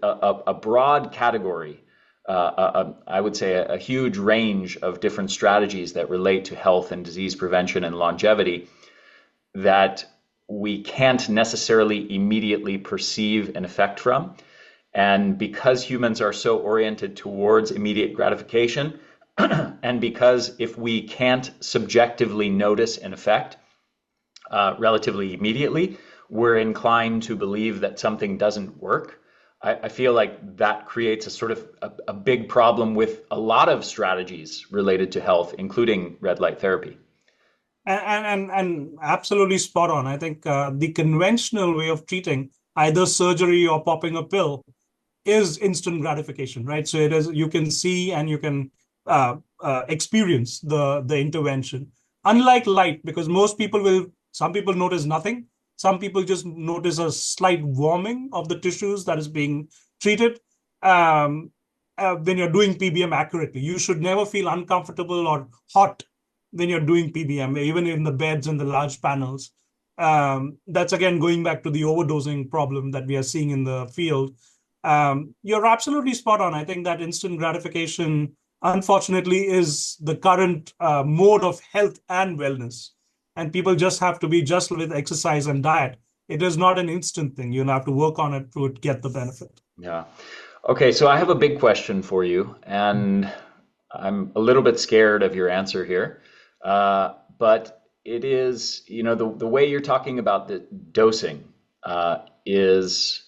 a broad category, I would say a huge range of different strategies that relate to health and disease prevention and longevity that we can't necessarily immediately perceive an effect from. And because humans are so oriented towards immediate gratification, and because if we can't subjectively notice an effect relatively immediately, we're inclined to believe that something doesn't work. I feel like that creates a sort of a big problem with a lot of strategies related to health, including red light therapy. and absolutely spot on. I think the conventional way of treating either surgery or popping a pill is instant gratification, right? So it is you can see and you can experience the intervention. Unlike light, because some people notice nothing. Some people just notice a slight warming of the tissues that is being treated. Um, when you're doing PBM accurately. You should never feel uncomfortable or hot when you're doing PBM, even in the beds and the large panels. That's again going back to the overdosing problem that we are seeing in the field. You're absolutely spot on. I think that instant gratification, unfortunately, is the current mode of health and wellness. And people just have to be just with exercise and diet. It is not an instant thing. You have to work on it to get the benefit. Yeah. Okay, so I have a big question for you, and I'm a little bit scared of your answer here. But it is, the way you're talking about the dosing is,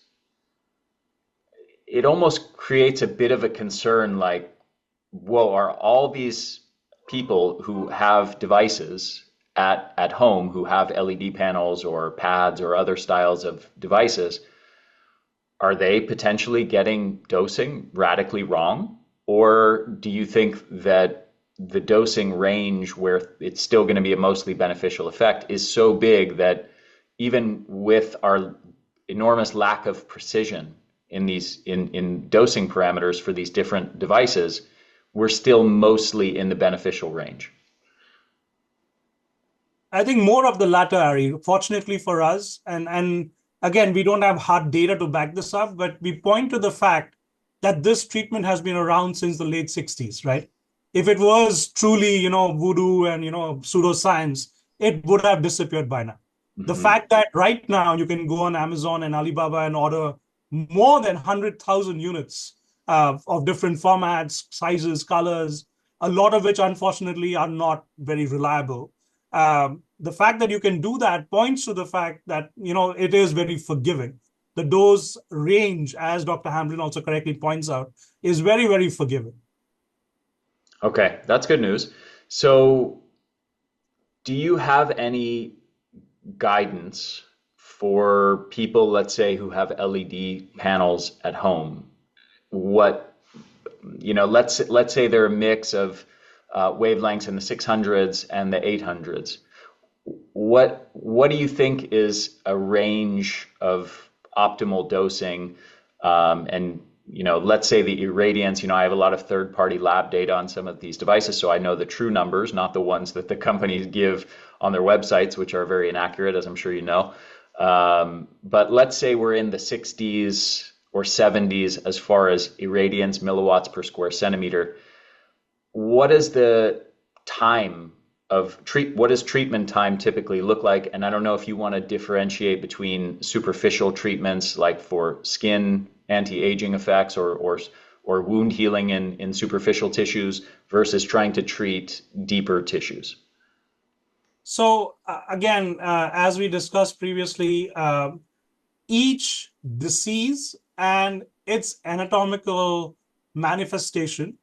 it almost creates a bit of a concern like, whoa, are all these people who have devices at home, who have LED panels or pads or other styles of devices, are they potentially getting dosing radically wrong? Or do you think that the dosing range where it's still going to be a mostly beneficial effect is so big that even with our enormous lack of precision in these in dosing parameters for these different devices, we're still mostly in the beneficial range? I think more of the latter, Ari, fortunately for us. And again, we don't have hard data to back this up, but we point to the fact that this treatment has been around since the late 60s, right? If it was truly, voodoo and, pseudoscience, it would have disappeared by now. The fact that right now you can go on Amazon and Alibaba and order more than 100,000 units of different formats, sizes, colors, a lot of which unfortunately are not very reliable. The fact that you can do that points to the fact that, it is very forgiving. The dose range, as Dr. Hamblin also correctly points out, is very, very forgiving. Okay, that's good news. So do you have any guidance for people, let's say, who have LED panels at home? Let's say they're a mix of wavelengths in the 600s and the 800s. What do you think is a range of optimal dosing? And let's say the irradiance. I have a lot of third-party lab data on some of these devices, so I know the true numbers, not the ones that the companies give on their websites, which are very inaccurate, as I'm sure you know. But let's say we're in the 60s or 70s as far as irradiance, milliwatts per square centimeter. What is the time of what does treatment time typically look like? And I don't know if you want to differentiate between superficial treatments like for skin anti-aging effects or wound healing in superficial tissues versus trying to treat deeper tissues. So again, as we discussed previously, each disease and its anatomical manifestation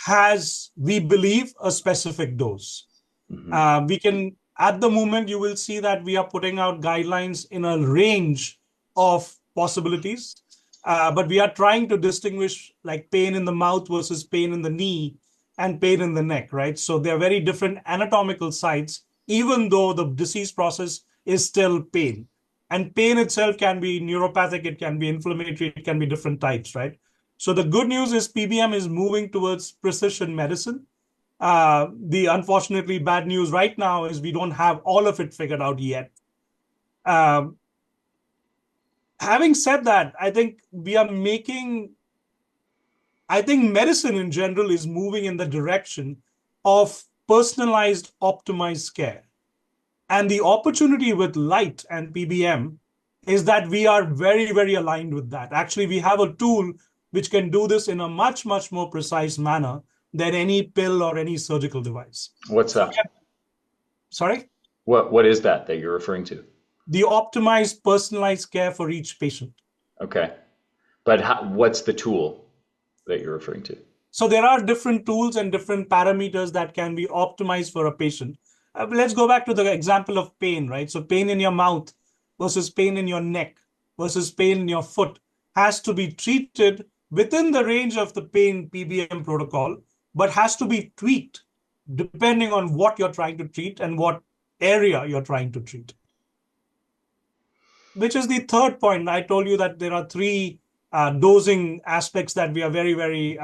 has, we believe, a specific dose. We can, at the moment, you will see that we are putting out guidelines in a range of possibilities, but we are trying to distinguish like pain in the mouth versus pain in the knee and pain in the neck, right? So they're very different anatomical sites, even though the disease process is still pain. And pain itself can be neuropathic, it can be inflammatory, it can be different types, right? So the good news is PBM is moving towards precision medicine. The unfortunately bad news right now is we don't have all of it figured out yet. Having said that, I think medicine in general is moving in the direction of personalized, optimized care. And the opportunity with light and PBM is that we are very, very aligned with that. Actually, we have a tool which can do this in a much, much more precise manner than any pill or any surgical device. What's that? Sorry? What is that you're referring to? The optimized, personalized care for each patient. Okay. But what's the tool that you're referring to? So there are different tools and different parameters that can be optimized for a patient. Let's go back to the example of pain, right? So pain in your mouth versus pain in your neck versus pain in your foot has to be treated within the range of the pain PBM protocol, but has to be tweaked depending on what you're trying to treat and what area you're trying to treat. Which is the third point. I told you that there are three dosing aspects that we are very, very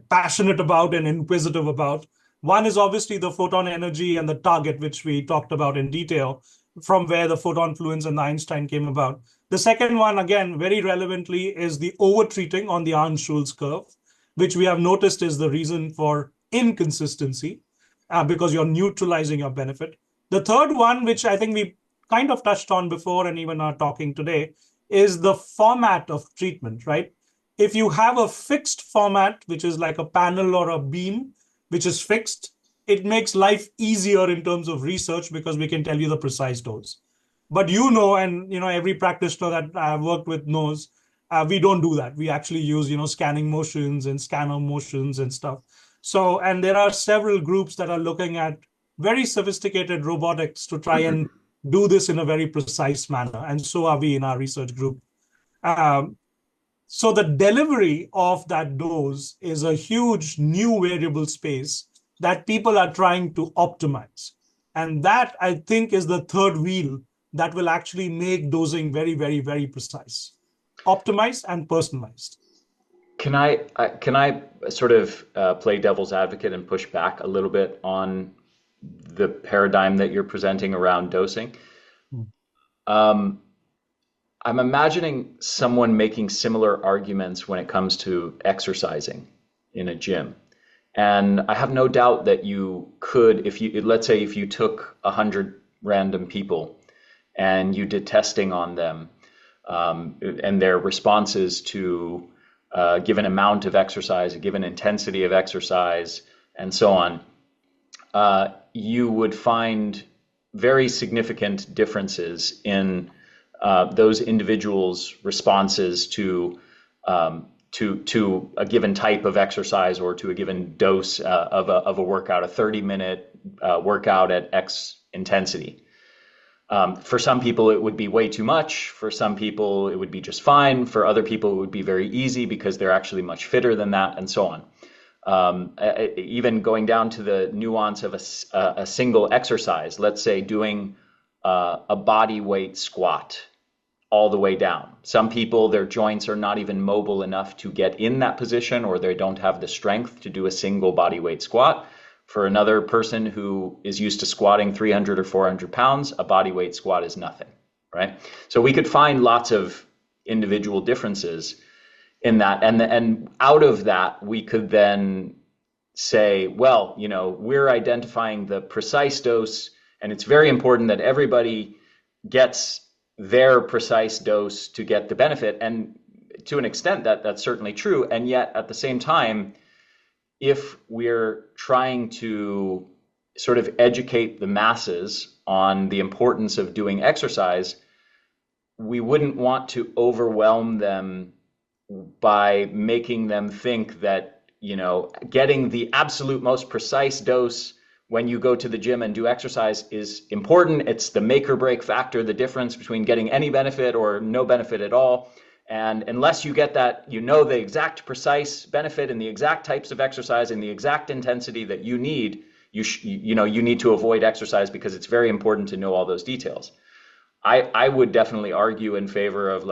passionate about and inquisitive about. One is obviously the photon energy and the target, which we talked about in detail, from where the photon fluence and the Einstein came about. The second one, again, very relevantly, is the over-treating on the Arn-Schulz curve, which we have noticed is the reason for inconsistency, because you're neutralizing your benefit. The third one, which I think we kind of touched on before and even are talking today, is the format of treatment, right? If you have a fixed format, which is like a panel or a beam, which is fixed, it makes life easier in terms of research because we can tell you the precise dose. But and every practitioner that I've worked with knows, we don't do that. We actually use scanning motions and scanner motions and stuff. So, and there are several groups that are looking at very sophisticated robotics to try and do this in a very precise manner. And so are we in our research group. So the delivery of that dose is a huge new variable space that people are trying to optimize. And that, I think, is the third wheel that will actually make dosing very, very, very precise, optimized and personalized. Can I sort of play devil's advocate and push back a little bit on the paradigm that you're presenting around dosing? Um, I'm imagining someone making similar arguments when it comes to exercising in a gym. And I have no doubt that you could, let's say if you took 100 random people and you did testing on them, and their responses to a given amount of exercise, a given intensity of exercise, and so on, you would find very significant differences in those individuals' responses to a given type of exercise or to a given dose of a workout, a 30-minute workout at X intensity. For some people, it would be way too much. For some people, it would be just fine. For other people, it would be very easy because they're actually much fitter than that, and so on. Even going down to the nuance of a single exercise, let's say doing a body weight squat all the way down. Some people, their joints are not even mobile enough to get in that position, or they don't have the strength to do a single body weight squat. For another person who is used to squatting 300 or 400 pounds, a body weight squat is nothing, right? So we could find lots of individual differences in that. And out of that, we could then say, well, we're identifying the precise dose, and it's very important that everybody gets their precise dose to get the benefit. And to an extent, that's certainly true. And yet, at the same time, if we're trying to sort of educate the masses on the importance of doing exercise, we wouldn't want to overwhelm them by making them think that, getting the absolute most precise dose when you go to the gym and do exercise is important. It's the make or break factor, the difference between getting any benefit or no benefit at all. And unless you get that, the exact precise benefit and the exact types of exercise and the exact intensity that you need, you need to avoid exercise because it's very important to know all those details. I would definitely argue in favor of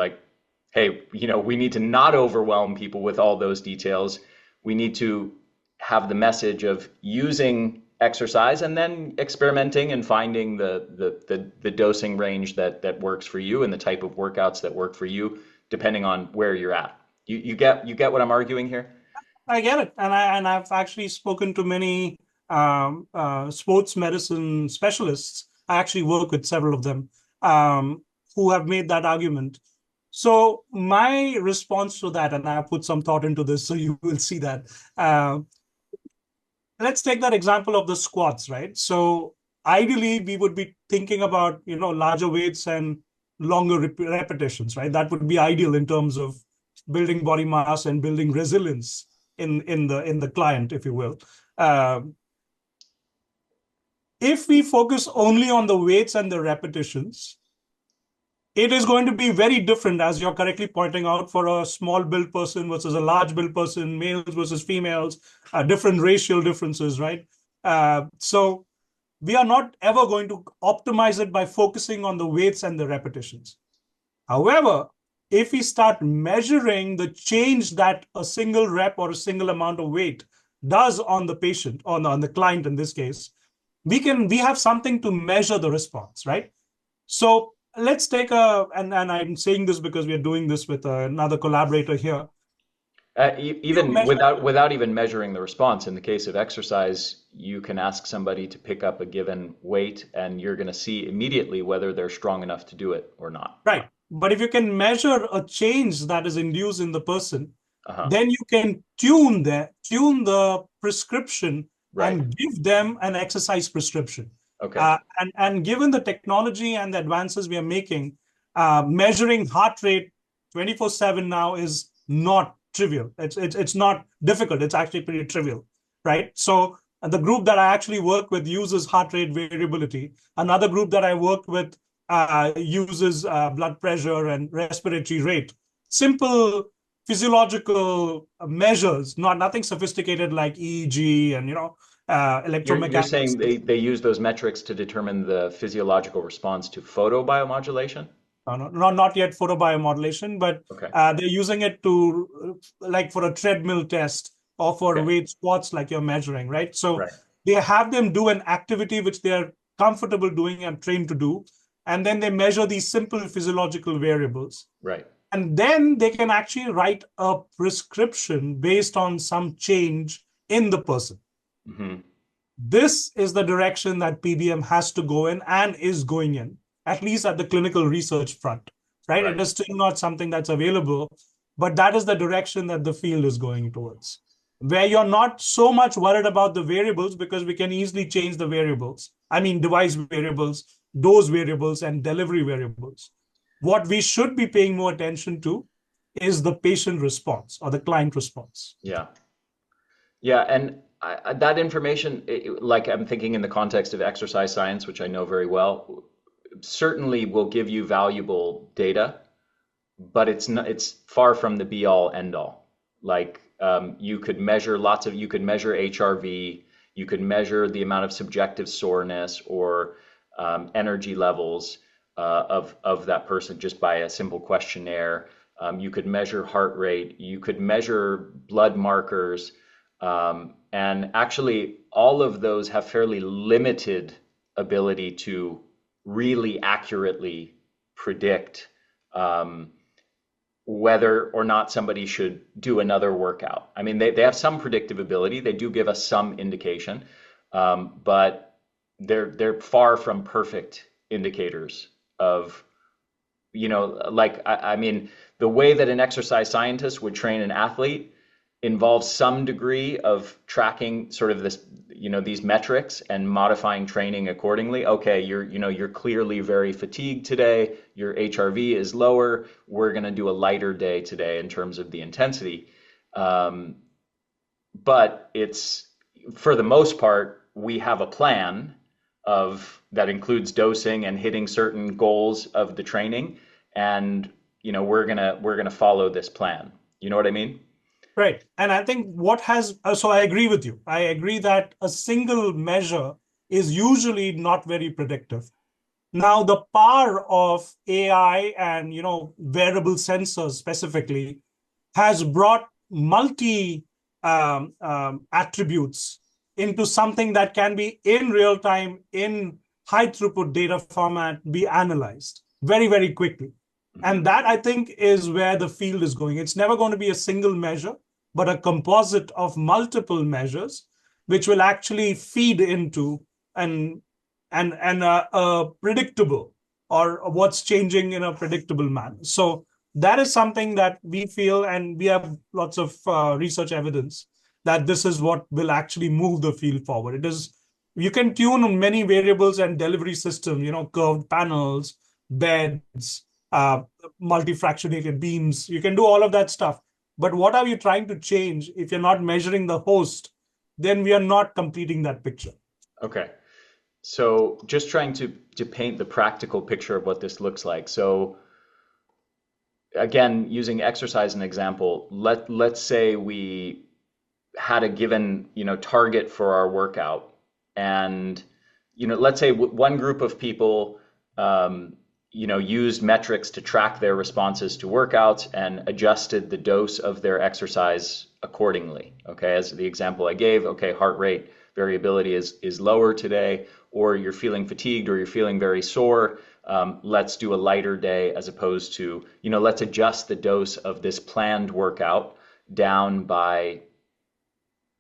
hey, we need to not overwhelm people with all those details. We need to have the message of using exercise and then experimenting and finding the dosing range that works for you and the type of workouts that work for you, depending on where you're at. You get what I'm arguing here? I get it, and I've actually spoken to many sports medicine specialists. I actually work with several of them who have made that argument. So my response to that, and I put some thought into this, so you will see that. Let's take that example of the squats, right? So ideally, we would be thinking about larger weights and longer repetitions, right? That would be ideal in terms of building body mass and building resilience in the client, if you will. If we focus only on the weights and the repetitions, it is going to be very different, as you're correctly pointing out, for a small build person versus a large build person, males versus females, different racial differences, right? So we are not ever going to optimize it by focusing on the weights and the repetitions. However, if we start measuring the change that a single rep or a single amount of weight does on the patient, on the client in this case, we have something to measure the response, right? So let's take and I'm saying this because we are doing this with another collaborator here. You Even measure, without even measuring the response, in the case of exercise, you can ask somebody to pick up a given weight, and you're going to see immediately whether they're strong enough to do it or not. right. But if you can measure a change that is induced in the person, Uh-huh. then you can tune the prescription Right. and give them an exercise prescription. Okay. And given the technology and the advances we are making, measuring heart rate 24/7 now is not trivial. It's not difficult. It's actually pretty trivial, right? So the group that I actually work with uses heart rate variability. Another group that I work with uses blood pressure and respiratory rate. Simple physiological measures, not nothing sophisticated like EEG and You're electromechanics. saying they use those metrics to determine the physiological response to photobiomodulation? Not yet photobiomodulation, but Okay. they're using it to like for a treadmill test or for Okay. weight squats, like you're measuring, right? So Right. they have them do an activity which they're comfortable doing and trained to do, and then they measure these simple physiological variables. Right. And then they can actually write a prescription based on some change in the person. Hmm. This is the direction that PBM has to go in and is going in, at least at the clinical research front, right? It Right. is still not something that's available, but that is the direction that the field is going towards, where you're not so much worried about the variables because we can easily change the variables. I mean, device variables, dose variables, and delivery variables. What we should be paying more attention to is the patient response or the client response. Yeah. Yeah, and that information, like I'm thinking in the context of exercise science, which I know very well, certainly will give you valuable data, but it's far from the be all end all. Like you could measure HRV, you could measure the amount of subjective soreness or energy levels of that person just by a simple questionnaire. You could measure heart rate, you could measure blood markers, and actually all of those have fairly limited ability to really accurately predict um, whether or not somebody should do another workout. I mean, they have some predictive ability. They do give us some indication, but they're far from perfect indicators of, like I mean, the way that an exercise scientist would train an athlete involves some degree of tracking sort of this, these metrics and modifying training accordingly. Okay, you're clearly very fatigued today. Your HRV is lower. We're going to do a lighter day today in terms of the intensity. Um, but it's for the most part, we have a plan of that includes dosing and hitting certain goals of the training, and we're gonna follow this plan. You know what I mean? Right. And I think so I agree with you. I agree that a single measure is usually not very predictive. Now, the power of AI and, wearable sensors specifically has brought multi attributes into something that can be in real time, in high throughput data format, be analyzed very, very quickly. And Hmm. that, I think, is where the field is going. It's never going to be a single measure, but a composite of multiple measures, which will actually feed into and a predictable or what's changing in a predictable manner. So that is something that we feel, and we have lots of research evidence that this is what will actually move the field forward. It is you can tune many variables and delivery systems, curved panels, beds, uh, multifractionated beams. You can do all of that stuff. But what are you trying to change if you're not measuring the host? Then we are not completing that picture. Okay. So just trying to paint the practical picture of what this looks like. So again, using exercise as an example, let's say we had a given, target for our workout, and let's say one group of people, used metrics to track their responses to workouts and adjusted the dose of their exercise accordingly. Okay, as the example I gave, okay, heart rate variability is lower today, or you're feeling fatigued, or you're feeling very sore. Let's do a lighter day, as opposed to, let's adjust the dose of this planned workout down by,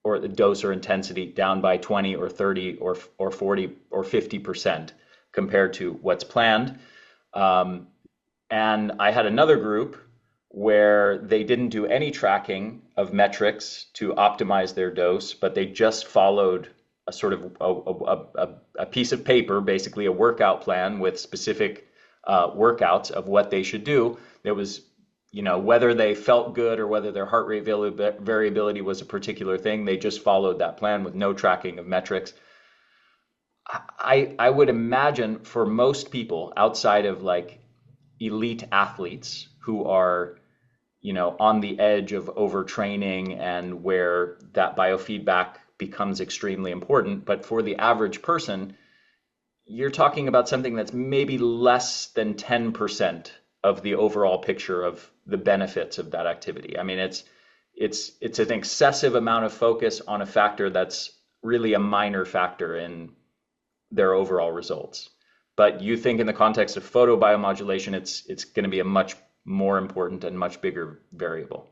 or the dose or intensity down by 20 or 30 or 40 or 50% compared to what's planned. And I had another group where they didn't do any tracking of metrics to optimize their dose, but they just followed a sort of a piece of paper, basically a workout plan with specific workouts of what they should do. There was, whether they felt good or whether their heart rate variability was a particular thing, they just followed that plan with no tracking of metrics. I would imagine for most people outside of like elite athletes who are, on the edge of overtraining and where that biofeedback becomes extremely important. But for the average person, you're talking about something that's maybe less than 10% of the overall picture of the benefits of that activity. I mean, it's an excessive amount of focus on a factor that's really a minor factor in their overall results. But you think in the context of photobiomodulation, it's going to be a much more important and much bigger variable.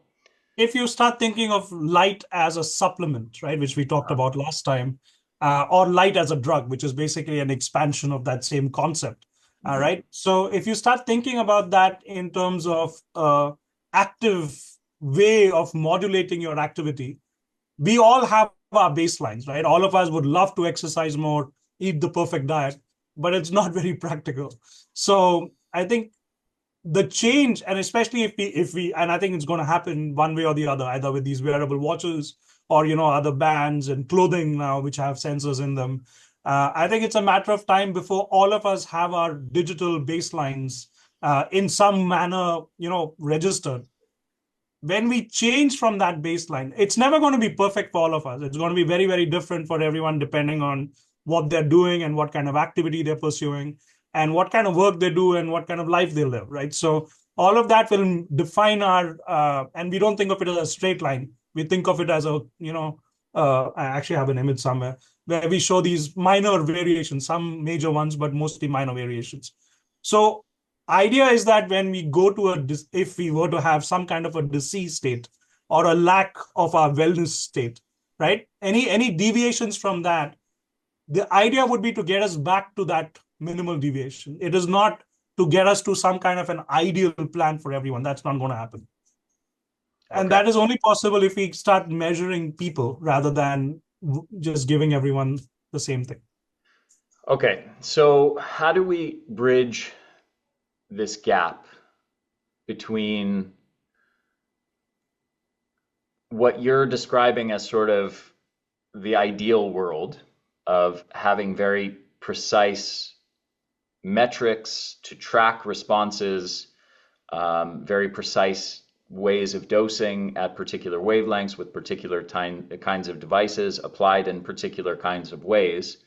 If you start thinking of light as a supplement, right, which we talked about last time, or light as a drug, which is basically an expansion of that same concept, right? So if you start thinking about that in terms of active way of modulating your activity, we all have our baselines, right? All of us would love to exercise more, eat the perfect diet, but it's not very practical. So I think the change, and especially if we, and I think it's going to happen one way or the other, either with these wearable watches or other bands and clothing now which have sensors in them. I think it's a matter of time before all of us have our digital baselines in some manner, registered. When we change from that baseline, it's never going to be perfect for all of us. It's going to be very, very different for everyone, depending on what they're doing and what kind of activity they're pursuing and what kind of work they do and what kind of life they live, right? So all of that will define our, and we don't think of it as a straight line. We think of it as a, I actually have an image somewhere where we show these minor variations, some major ones, but mostly minor variations. So idea is that when we go to if we were to have some kind of a disease state or a lack of our wellness state, right? Any deviations from that, the idea would be to get us back to that minimal deviation. It is not to get us to some kind of an ideal plan for everyone. That's not going to happen. Okay. And that is only possible if we start measuring people rather than just giving everyone the same thing. Okay, so how do we bridge this gap between what you're describing as sort of the ideal world of having very precise metrics to track responses, very precise ways of dosing at particular wavelengths with particular kinds of devices applied in particular kinds of ways.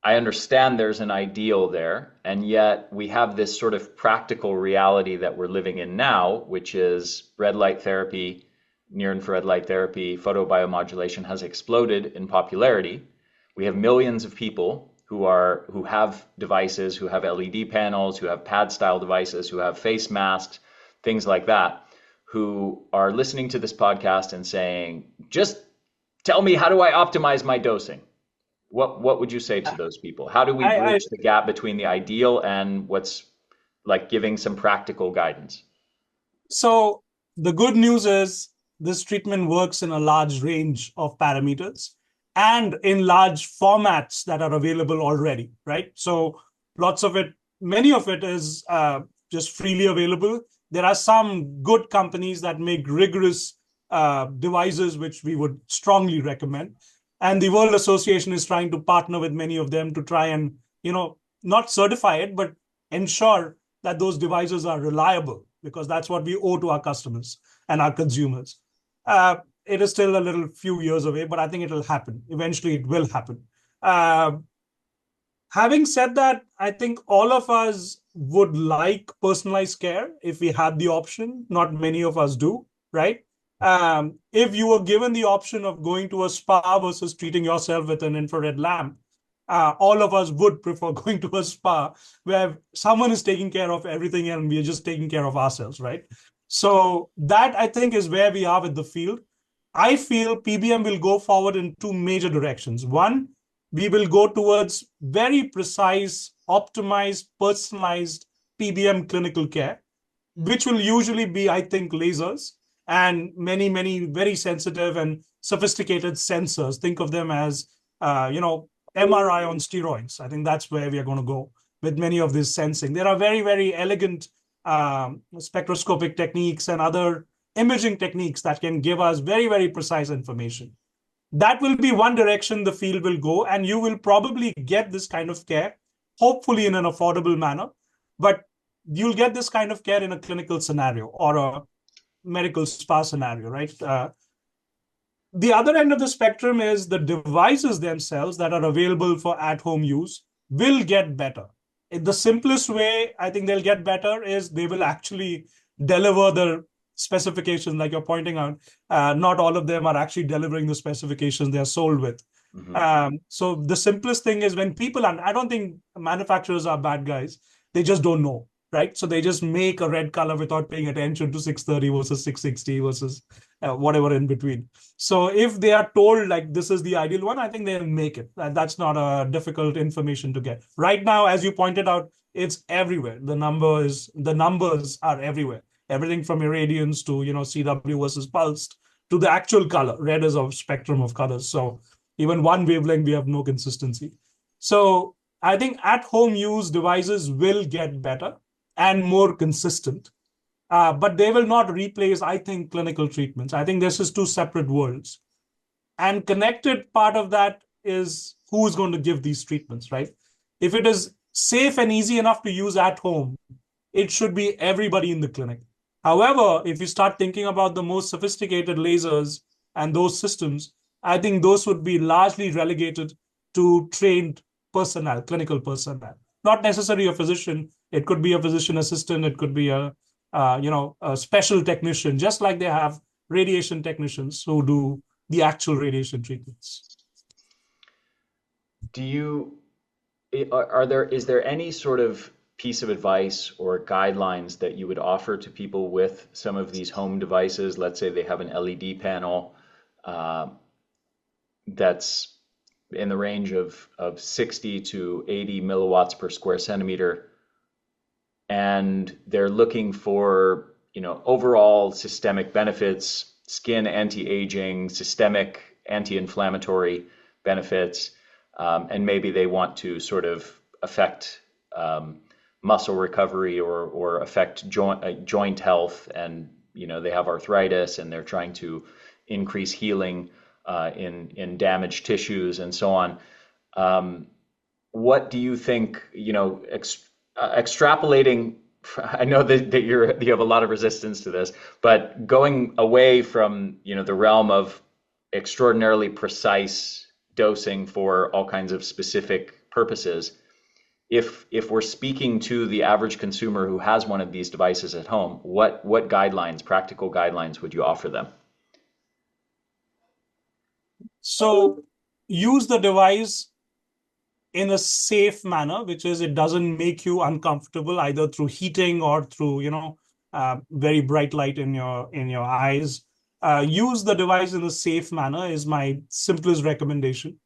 I understand there's an ideal there, and yet we have this sort of practical reality that we're living in now, which is red light therapy, near-infrared light therapy, photobiomodulation has exploded in popularity. We have millions of people who have devices, who have LED panels, who have pad-style devices, who have face masks, things like that, who are listening to this podcast and saying, just tell me, how do I optimize my dosing? What would you say to those people? How do we bridge the gap between the ideal and what's like giving some practical guidance? So the good news is this treatment works in a large range of parameters and in large formats that are available already, right? So lots of it, many of it is just freely available. There are some good companies that make rigorous devices, which we would strongly recommend. And the World Association is trying to partner with many of them to try and, not certify it, but ensure that those devices are reliable, because that's what we owe to our customers and our consumers. It is still a little few years away, but I think it will happen. Eventually, it will happen. Having said that, I think all of us would like personalized care if we had the option. Not many of us do, right? If you were given the option of going to a spa versus treating yourself with an infrared lamp, all of us would prefer going to a spa where someone is taking care of everything and we are just taking care of ourselves, right? So that I think is where we are with the field. I feel PBM will go forward in two major directions. One, we will go towards very precise, optimized, personalized PBM clinical care, which will usually be, I think, lasers and many, many very sensitive and sophisticated sensors. Think of them as, MRI on steroids. I think that's where we are going to go with many of this sensing. There are very, very elegant spectroscopic techniques and other imaging techniques that can give us very, very precise information. That will be one direction the field will go, and you will probably get this kind of care, hopefully in an affordable manner, but you'll get this kind of care in a clinical scenario or a medical spa scenario, right? The other end of the spectrum is the devices themselves that are available for at-home use will get better. The simplest way I think they'll get better is they will actually deliver the specifications, like you're pointing out. Not all of them are actually delivering the specifications they are sold with. So the simplest thing is when people, and I don't think manufacturers are bad guys, they just don't know, right? So they just make a red color without paying attention to 630 versus 660 versus whatever in between. So if they are told like this is the ideal one, I think they'll make it. That's not a difficult information to get. Right now, as you pointed out, it's everywhere. The numbers are everywhere. Everything from irradiance to CW versus pulsed to the actual color. Red is a spectrum of colors. So even one wavelength, we have no consistency. So I think at-home use devices will get better and more consistent. But they will not replace, I think, clinical treatments. I think this is two separate worlds. And connected part of that is who's going to give these treatments, right? If it is safe and easy enough to use at home, it should be everybody in the clinic. However, if you start thinking about the most sophisticated lasers and those systems, I think those would be largely relegated to trained personnel, clinical personnel, not necessarily a physician. It could be a physician assistant. It could be a special technician, just like they have radiation technicians who do the actual radiation treatments. Is there any sort of piece of advice or guidelines that you would offer to people with some of these home devices? Let's say they have an LED panel that's in the range of 60 to 80 milliwatts per square centimeter, and they're looking for overall systemic benefits, skin anti-aging, systemic anti-inflammatory benefits, and maybe they want to sort of affect muscle recovery or affect joint health, and they have arthritis and they're trying to increase healing in damaged tissues and so on. What do you think, extrapolating, I know that you have a lot of resistance to this, but going away from, the realm of extraordinarily precise dosing for all kinds of specific purposes, if we're speaking to the average consumer who has one of these devices at home, what guidelines, practical guidelines would you offer them? So use the device in a safe manner, which is it doesn't make you uncomfortable either through heating or through, very bright light in your eyes. Use the device in a safe manner is my simplest recommendation.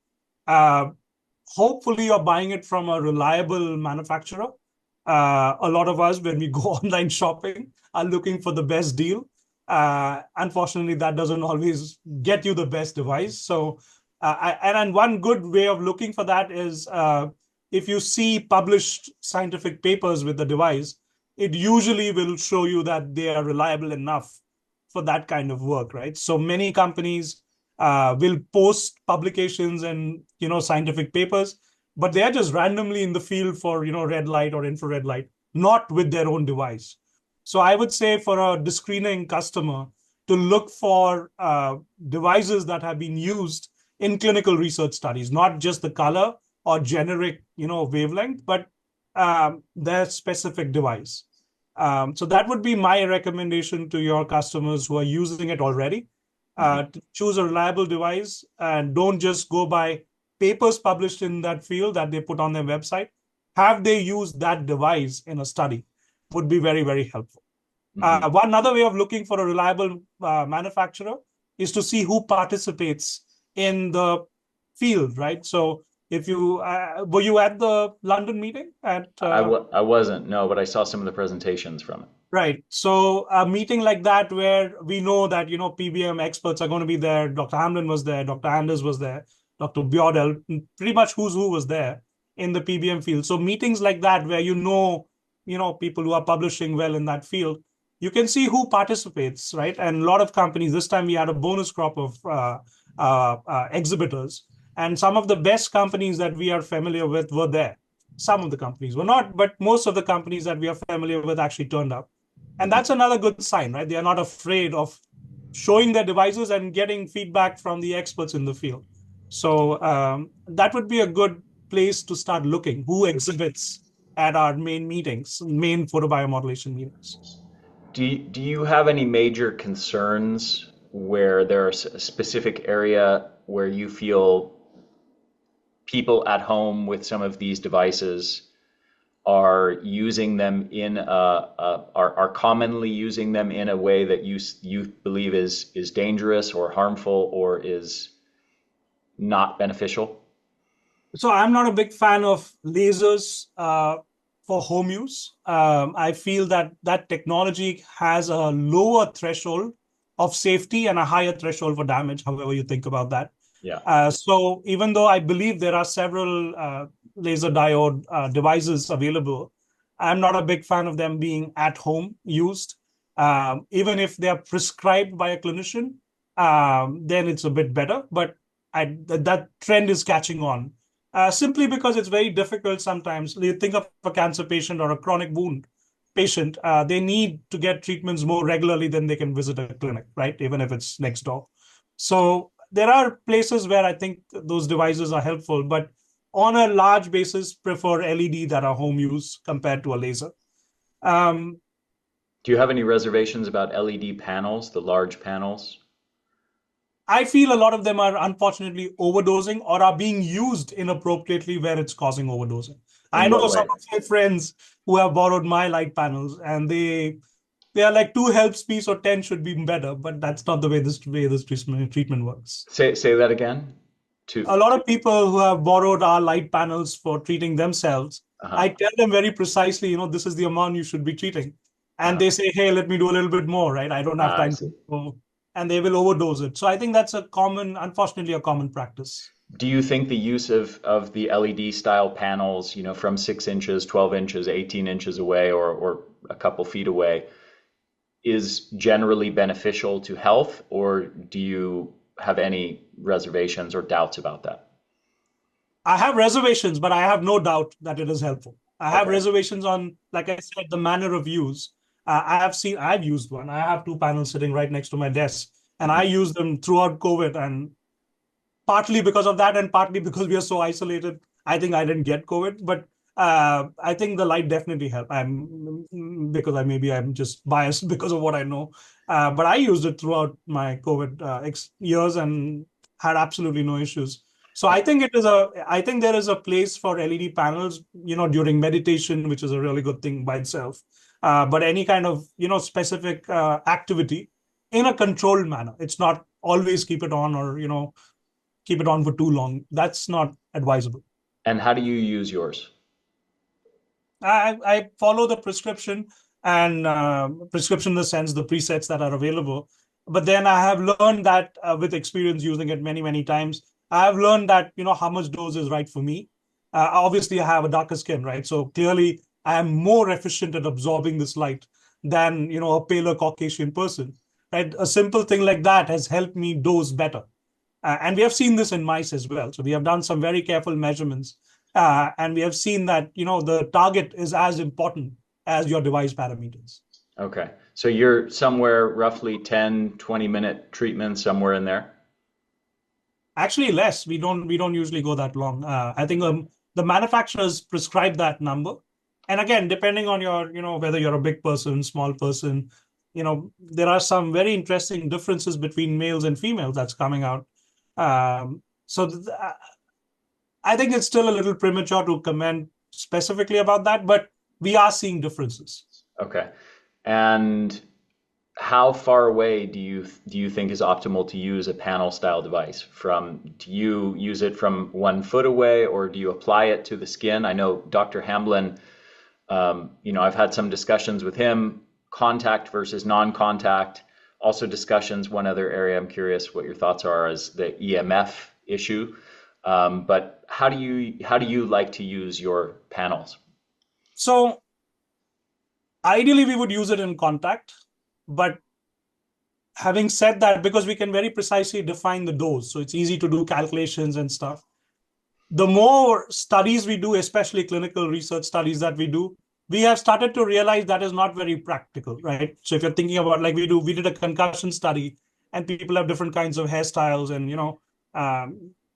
Hopefully you're buying it from a reliable manufacturer. A lot of us, when we go online shopping, are looking for the best deal. Unfortunately, that doesn't always get you the best device. So, and one good way of looking for that is if you see published scientific papers with the device, it usually will show you that they are reliable enough for that kind of work, right? So many companies will post publications and scientific papers, but they are just randomly in the field for red light or infrared light, not with their own device. So I would say for a discerning customer to look for devices that have been used in clinical research studies, not just the color or generic wavelength, but their specific device. So that would be my recommendation to your customers who are using it already. Mhm. To choose a reliable device and don't just go by papers published in that field that they put on their website. Have they used that device in a study would be very, very helpful. Mhm. One other way of looking for a reliable manufacturer is to see who participates in the field, right? So if you were you at the London meeting at I wasn't, no, but I saw some of the presentations from it. right. So a meeting like that where we know that, PBM experts are going to be there. Dr. Hamlin was there, Dr. Anders was there, Dr. Biodel, pretty much who's who was there in the PBM field. So meetings like that where people who are publishing well in that field, you can see who participates, right? And a lot of companies, this time we had a bonus crop of exhibitors. And some of the best companies that we are familiar with were there. Some of the companies were not, but most of the companies that we are familiar with actually turned up. And Mhm. that's another good sign, right? They are not afraid of showing their devices and getting feedback from the experts in the field. So that would be a good place to start looking who exhibits at our main meetings, main photobiomodulation meetings. Do you have any major concerns where there's a specific area where you feel people at home with some of these devices are using them are commonly using them in a way that you believe is dangerous or harmful or is not beneficial? So I'm not a big fan of lasers for home use. I feel that that technology has a lower threshold of safety and a higher threshold for damage, however you think about that. Yeah. So even though I believe there are several laser diode devices available, I'm not a big fan of them being at home used. Even if they are prescribed by a clinician, then it's a bit better. But that trend is catching on simply because it's very difficult sometimes. You think of a cancer patient or a chronic wound patient, they need to get treatments more regularly than they can visit a clinic, right? Even if it's next door. So there are places where I think those devices are helpful, but on a large basis, prefer LED that are home use compared to a laser. Um, Do you have any reservations about LED panels, the large panels? I feel a lot of them are unfortunately overdosing or are being used inappropriately where it's causing overdosing. I In what know some way? of my friends who have borrowed my light panels and they are like two helps piece or 10 should be better, but that's not the way this treatment works. Say that again. To A lot of people who have borrowed our light panels for treating themselves, uh-huh. I tell them very precisely, this is the amount you should be treating. And Uh-huh. they say, hey, let me do a little bit more, right? I don't have I time see. to go. And they will overdose it. So I think that's unfortunately, a common practice. Do you think the use of the LED style panels, from 6 inches, 12 inches, 18 inches away, or a couple feet away, is generally beneficial to health, or do you have any reservations or doubts about that? I have reservations, but I have no doubt that it is helpful. I have Okay. reservations on, like I said, the manner of use. I've used one. I have two panels sitting right next to my desk, and I Mhm. used them throughout COVID. And partly because of that, and partly because we are so isolated, I think I didn't get COVID. But I think the light definitely helped. Because I'm just biased because of what I know. But I used it throughout my COVID years and had absolutely no issues. So I think there is a place for LED panels, during meditation, which is a really good thing by itself. But any kind of, specific activity in a controlled manner. It's not always keep it on or, keep it on for too long. That's not advisable. And how do you use yours? I follow the prescription and prescription in the sense the presets that are available. But then I have learned that with experience using it many, many times, I have learned that, how much dose is right for me. Obviously, I have a darker skin, right? So clearly, I am more efficient at absorbing this light than, a paler Caucasian person, right? A simple thing like that has helped me dose better. And we have seen this in mice as well. So we have done some very careful measurements. And we have seen that, the target is as important as your device parameters. Okay. So you're somewhere roughly 10, 20-minute treatment, somewhere in there? Actually, less. We don't usually go that long. I think the manufacturers prescribe that number. And again, depending on your, whether you're a big person, small person, there are some very interesting differences between males and females that's coming out. I think it's still a little premature to comment specifically about that, but we are seeing differences. Okay. And how far away do you think is optimal to use a panel style device? Do you use it from 1 foot away, or do you apply it to the skin? I know Dr. Hamblin, I've had some discussions with him, contact versus non-contact. Also discussions, one other area I'm curious what your thoughts are is the EMF issue. But how do you like to use your panels? So ideally, we would use it in contact, but having said that, because we can very precisely define the dose, so it's easy to do calculations and stuff. The more studies we do, especially clinical research studies that we do, we have started to realize that is not very practical, right? So if you're thinking about, like we did a concussion study, and people have different kinds of hairstyles and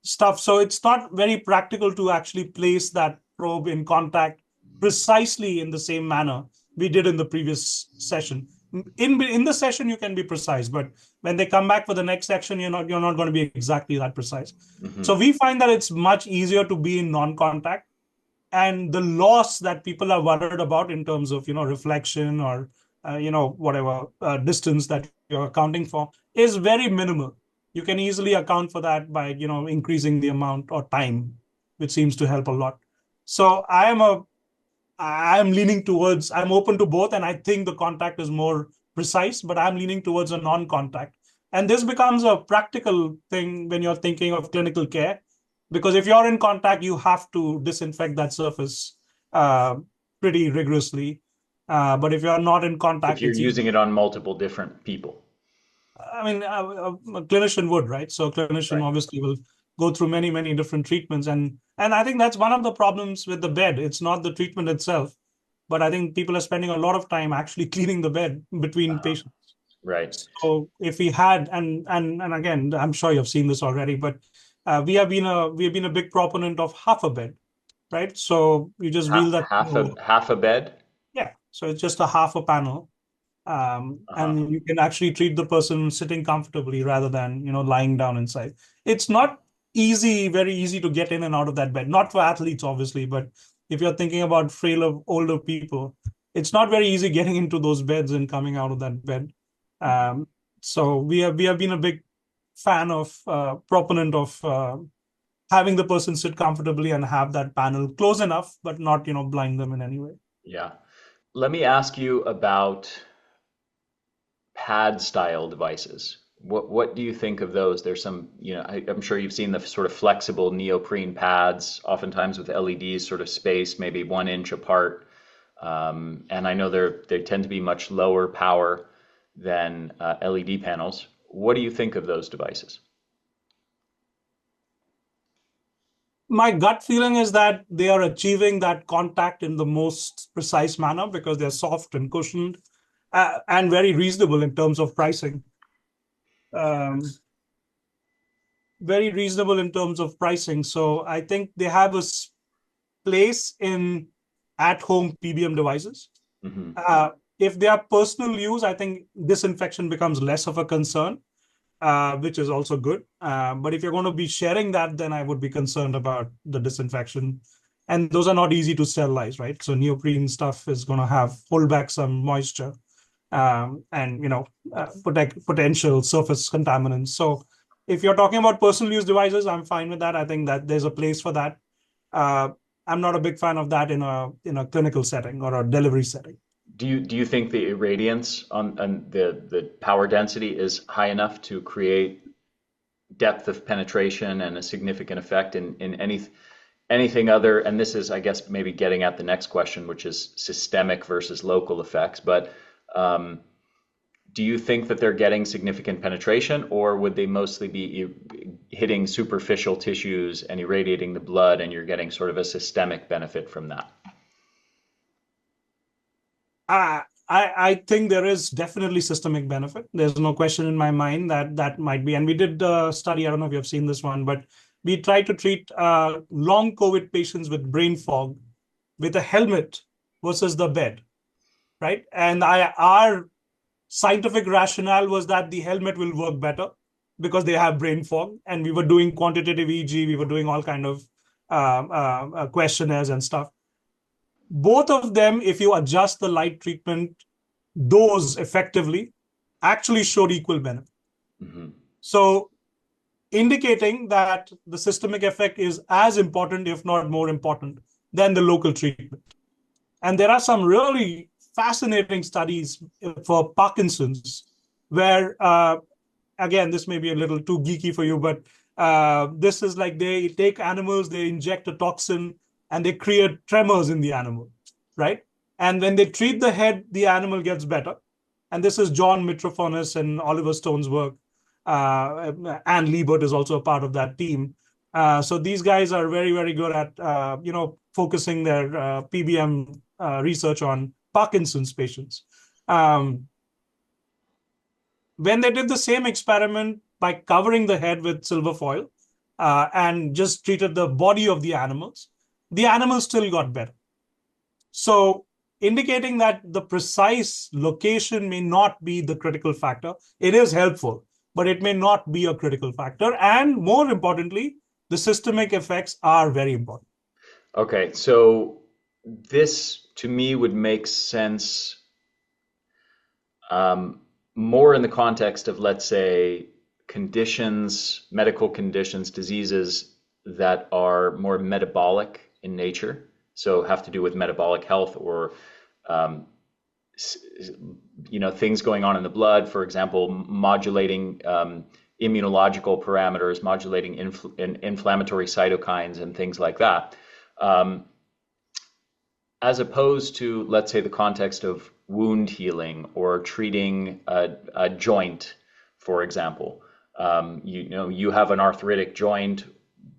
stuff. So it's not very practical to actually place that probe in contact precisely in the same manner we did in the previous session. In the session you can be precise, but when they come back for the next section, you're not going to be exactly that precise. Mm-hmm. So we find that it's much easier to be in non-contact, and the loss that people are worried about in terms of reflection or whatever distance that you're accounting for is very minimal. You can easily account for that by increasing the amount or time, which seems to help a lot. So I'm leaning towards, I'm open to both, and I think the contact is more precise, but I'm leaning towards a non-contact. And this becomes a practical thing when you're thinking of clinical care, because if you're in contact, you have to disinfect that surface pretty rigorously. But if you're not in contact, If you're using it on multiple different people. I mean, a clinician would, right? So a clinician Right. obviously will go through many, many different treatments. And I think that's one of the problems with the bed. It's not the treatment itself, but I think people are spending a lot of time actually cleaning the bed between patients. Right. So if we had, and again, I'm sure you've seen this already, but we have been a big proponent of half a bed, right? So you just wheel that. Half a bed. Yeah. So it's just a half a panel. And you can actually treat the person sitting comfortably rather than lying down inside. It's not very easy to get in and out of that bed. Not for athletes, obviously, but if you're thinking about frail older people, it's not very easy getting into those beds and coming out of that bed. So we have been a big fan of proponent of having the person sit comfortably and have that panel close enough, but not blind them in any way. Yeah. Let me ask you about pad style devices. What do you think of those? There's some, I'm sure you've seen the sort of flexible neoprene pads, oftentimes with LEDs sort of spaced maybe 1 inch apart. And I know they tend to be much lower power than LED panels. What do you think of those devices? My gut feeling is that they are achieving that contact in the most precise manner because they're soft and cushioned and very reasonable in terms of pricing. Very reasonable in terms of pricing. So I think they have a place in at-home PBM devices. Mm-hmm. If they are personal use, I think disinfection becomes less of a concern, which is also good. But if you're going to be sharing that, then I would be concerned about the disinfection. And those are not easy to sterilize, right? So neoprene stuff is going to hold back some moisture and potential surface contaminants. So if you're talking about personal use devices, I'm fine with that. I think that there's a place for that. I'm not a big fan of that in a clinical setting or a delivery setting. Do you think the irradiance on the power density is high enough to create depth of penetration and a significant effect in anything other? And this is, I guess, maybe getting at the next question, which is systemic versus local effects. But do you think that they're getting significant penetration, or would they mostly be hitting superficial tissues and irradiating the blood, and you're getting sort of a systemic benefit from that? I think there is definitely systemic benefit. There's no question in my mind that might be. And we did a study, I don't know if you've seen this one, but we tried to treat long COVID patients with brain fog with a helmet versus the bed, right? And our scientific rationale was that the helmet will work better because they have brain fog. And we were doing quantitative EEG, we were doing all kind of questionnaires and stuff. Both of them, if you adjust the light treatment dose effectively, actually showed equal benefit. Mm-hmm. So indicating that the systemic effect is as important, if not more important, than the local treatment. And there are some really fascinating studies for Parkinson's where, again, this may be a little too geeky for you, but this is like they take animals, they inject a toxin, and they create tremors in the animal, right? And when they treat the head, the animal gets better. And this is John Mitrofanus and Oliver Stone's work. Anne Liebert is also a part of that team. So these guys are very, very good at, focusing their PBM research on Parkinson's patients. When they did the same experiment by covering the head with silver foil and just treated the body of the animals still got better. So indicating that the precise location may not be the critical factor. It is helpful, but it may not be a critical factor. And more importantly, the systemic effects are very important. Okay, so this to me would make sense more in the context of, let's say, conditions, medical conditions, diseases that are more metabolic in nature, so have to do with metabolic health or things going on in the blood, for example, modulating immunological parameters, modulating inflammatory cytokines and things like that. As opposed to, let's say, the context of wound healing or treating a joint, for example. You have an arthritic joint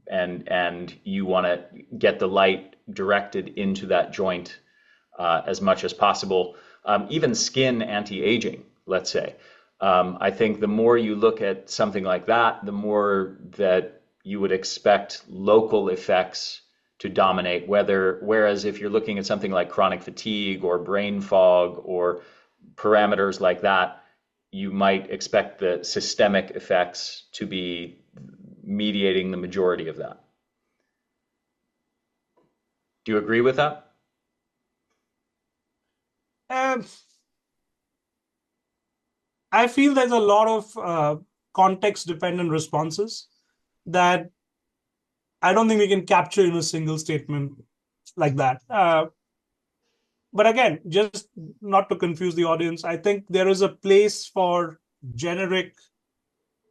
and you want to get the light directed into that joint as much as possible. Even skin anti-aging, let's say. I think the more you look at something like that, the more that you would expect local effects to dominate, whereas if you're looking at something like chronic fatigue or brain fog or parameters like that, you might expect the systemic effects to be mediating the majority of that. Do you agree with that? I feel there's a lot of context-dependent responses that I don't think we can capture in a single statement like that. But again, just not to confuse the audience, I think there is a place for generic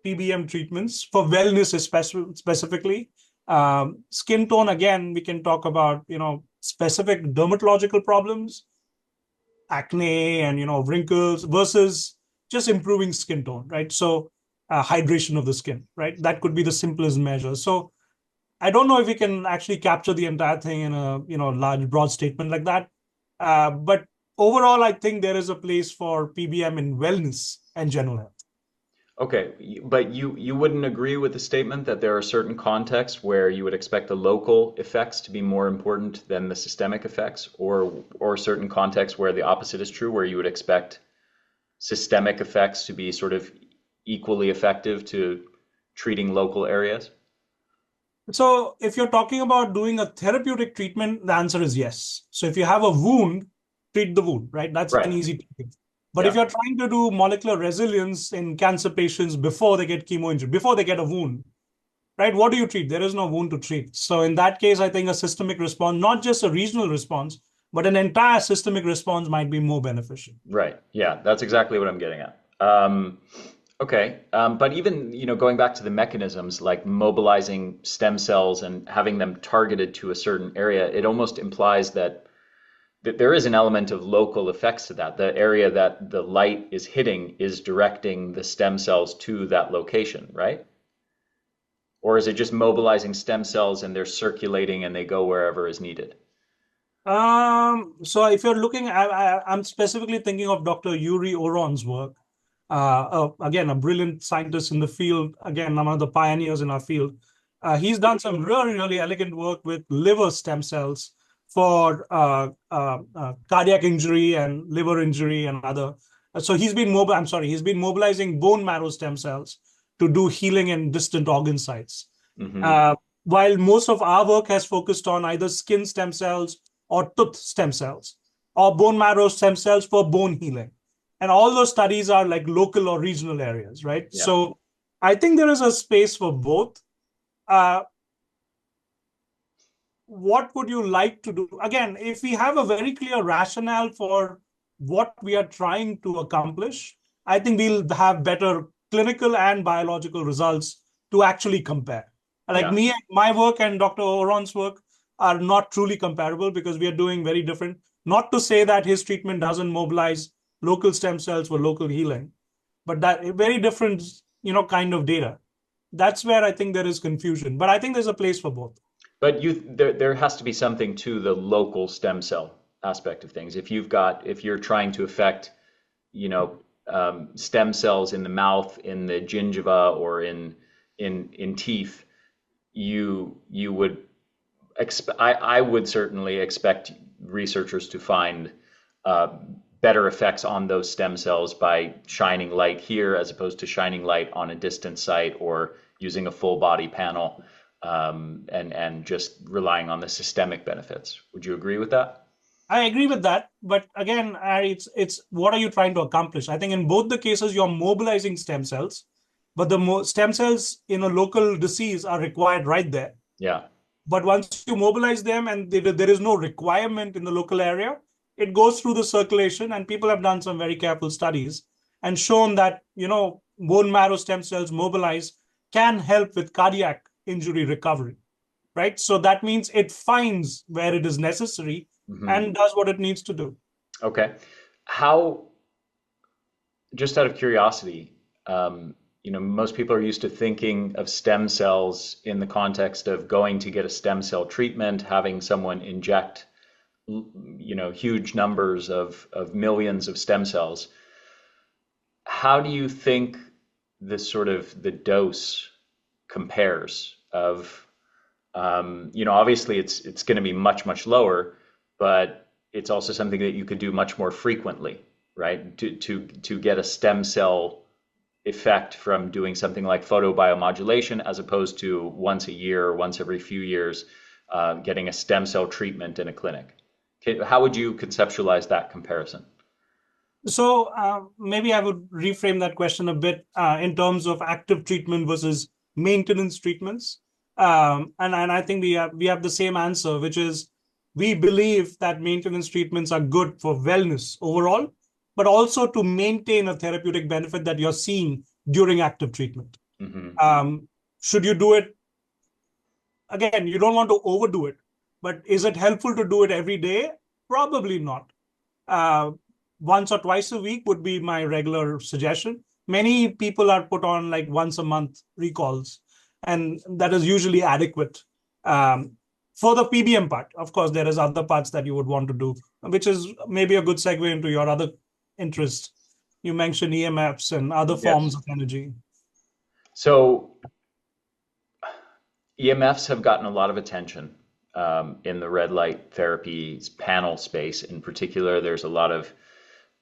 PBM treatments for wellness, specifically. Skin tone, again, we can talk about, specific dermatological problems, acne and, wrinkles versus just improving skin tone, right? So hydration of the skin, right? That could be the simplest measure. So I don't know if we can actually capture the entire thing in a large, broad statement like that. But overall, I think there is a place for PBM in wellness and general health. Okay, but you wouldn't agree with the statement that there are certain contexts where you would expect the local effects to be more important than the systemic effects, or certain contexts where the opposite is true, where you would expect systemic effects to be sort of equally effective to treating local areas? So if you're talking about doing a therapeutic treatment, the answer is yes. So if you have a wound, treat the wound, right? That's right. An easy thing. But if you're trying to do molecular resilience in cancer patients before they get chemo injury, before they get a wound, right? What do you treat? There is no wound to treat. So in that case, I think a systemic response, not just a regional response, but an entire systemic response might be more beneficial. Right. Yeah, that's exactly what I'm getting at. Okay, but even going back to the mechanisms like mobilizing stem cells and having them targeted to a certain area, it almost implies that there is an element of local effects to that. The area that the light is hitting is directing the stem cells to that location, right? Or is it just mobilizing stem cells and they're circulating and they go wherever is needed? So if you're looking, I'm specifically thinking of Dr. Yuri Oron's work. Again, a brilliant scientist in the field. Again, one of the pioneers in our field. He's done some really, really elegant work with liver stem cells for cardiac injury and liver injury and other. So he's been mobilizing bone marrow stem cells to do healing in distant organ sites. Mm-hmm. Uh, while most of our work has focused on either skin stem cells or tooth stem cells or bone marrow stem cells for bone healing. And all those studies are like local or regional areas, right? Yeah. So I think there is a space for both. Uh, what would you like to do? Again, if we have a very clear rationale for what we are trying to accomplish, I think we'll have better clinical and biological results to actually compare. Like Yeah. my work and Dr. Oron's work are not truly comparable because we are doing very different. Not to say that his treatment doesn't mobilize local stem cells for local healing, but that very different, kind of data. That's where I think there is confusion. But I think there's a place for both. But there has to be something to the local stem cell aspect of things. If you're trying to affect, stem cells in the mouth, in the gingiva, or in teeth, you would I would certainly expect researchers to find uh, better effects on those stem cells by shining light here as opposed to shining light on a distant site or using a full body panel, and just relying on the systemic benefits. Would you agree with that? I agree with that, but again, it's what are you trying to accomplish? I think in both the cases you're mobilizing stem cells, but the stem cells in a local disease are required right there. Yeah. But once you mobilize them and there is no requirement in the local area, it goes through the circulation, and people have done some very careful studies and shown that bone marrow stem cells mobilized can help with cardiac injury recovery, right? So that means it finds where it is necessary Hmm. and does what it needs to do. Okay. How, just out of curiosity, most people are used to thinking of stem cells in the context of going to get a stem cell treatment, having someone inject, huge numbers of millions of stem cells. How do you think the dose compares of, obviously it's going to be much, much lower, but it's also something that you could do much more frequently, right? To get a stem cell effect from doing something like photobiomodulation as opposed to once a year or once every few years, getting a stem cell treatment in a clinic. How would you conceptualize that comparison? So maybe I would reframe that question a bit in terms of active treatment versus maintenance treatments. And I think we have the same answer, which is we believe that maintenance treatments are good for wellness overall, but also to maintain a therapeutic benefit that you're seeing during active treatment. Hmm. Um, should you do it again? You don't want to overdo it, but is it helpful to do it every day? Probably not. uh, Once or twice a week would be my regular suggestion. Many people are put on like once a month recalls, and that is usually adequate for the PBM part. Of course, there is other parts that you would want to do, which is maybe a good segue into your other interest. You mentioned EMFs and other forms Yes. of energy. So EMFs have gotten a lot of attention, in the red light therapy panel space. In particular, there's a lot of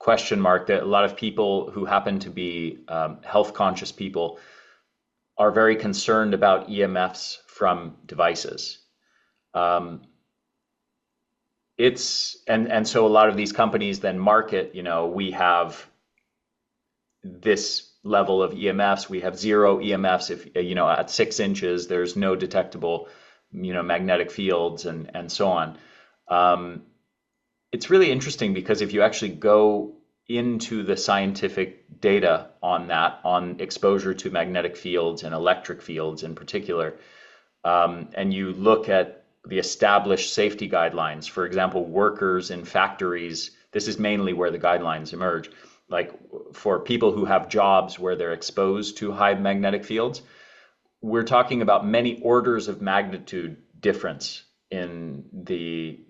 question mark that a lot of people who happen to be, health conscious people are very concerned about EMFs from devices. Um, and so a lot of these companies then market, we have this level of EMFs, we have zero EMFs. If, at 6 inches, there's no detectable, magnetic fields, and so on. Um, it's really interesting because if you actually go into the scientific data on that, on exposure to magnetic fields and electric fields in particular, and you look at the established safety guidelines, for example, workers in factories, this is mainly where the guidelines emerge. Like for people who have jobs where they're exposed to high magnetic fields, we're talking about many orders of magnitude difference in the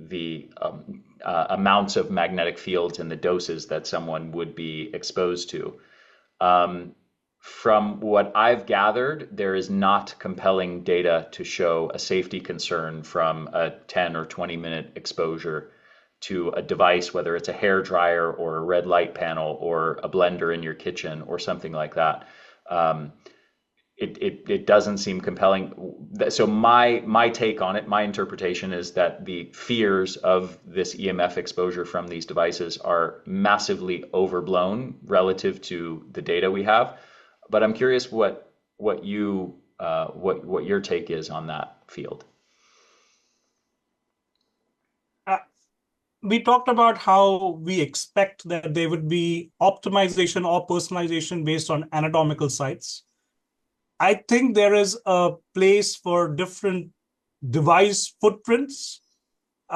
amounts of magnetic fields and the doses that someone would be exposed to. Um, From what I've gathered, there is not compelling data to show a safety concern from a 10 or 20-minute exposure to a device, whether it's a hair dryer or a red light panel or a blender in your kitchen or something like that. Um, it doesn't seem compelling. So my take on it, my interpretation is that the fears of this EMF exposure from these devices are massively overblown relative to the data we have. But I'm curious what your take is on that field. Uh, we talked about how we expect that there would be optimization or personalization based on anatomical sites. I think there is a place for different device footprints.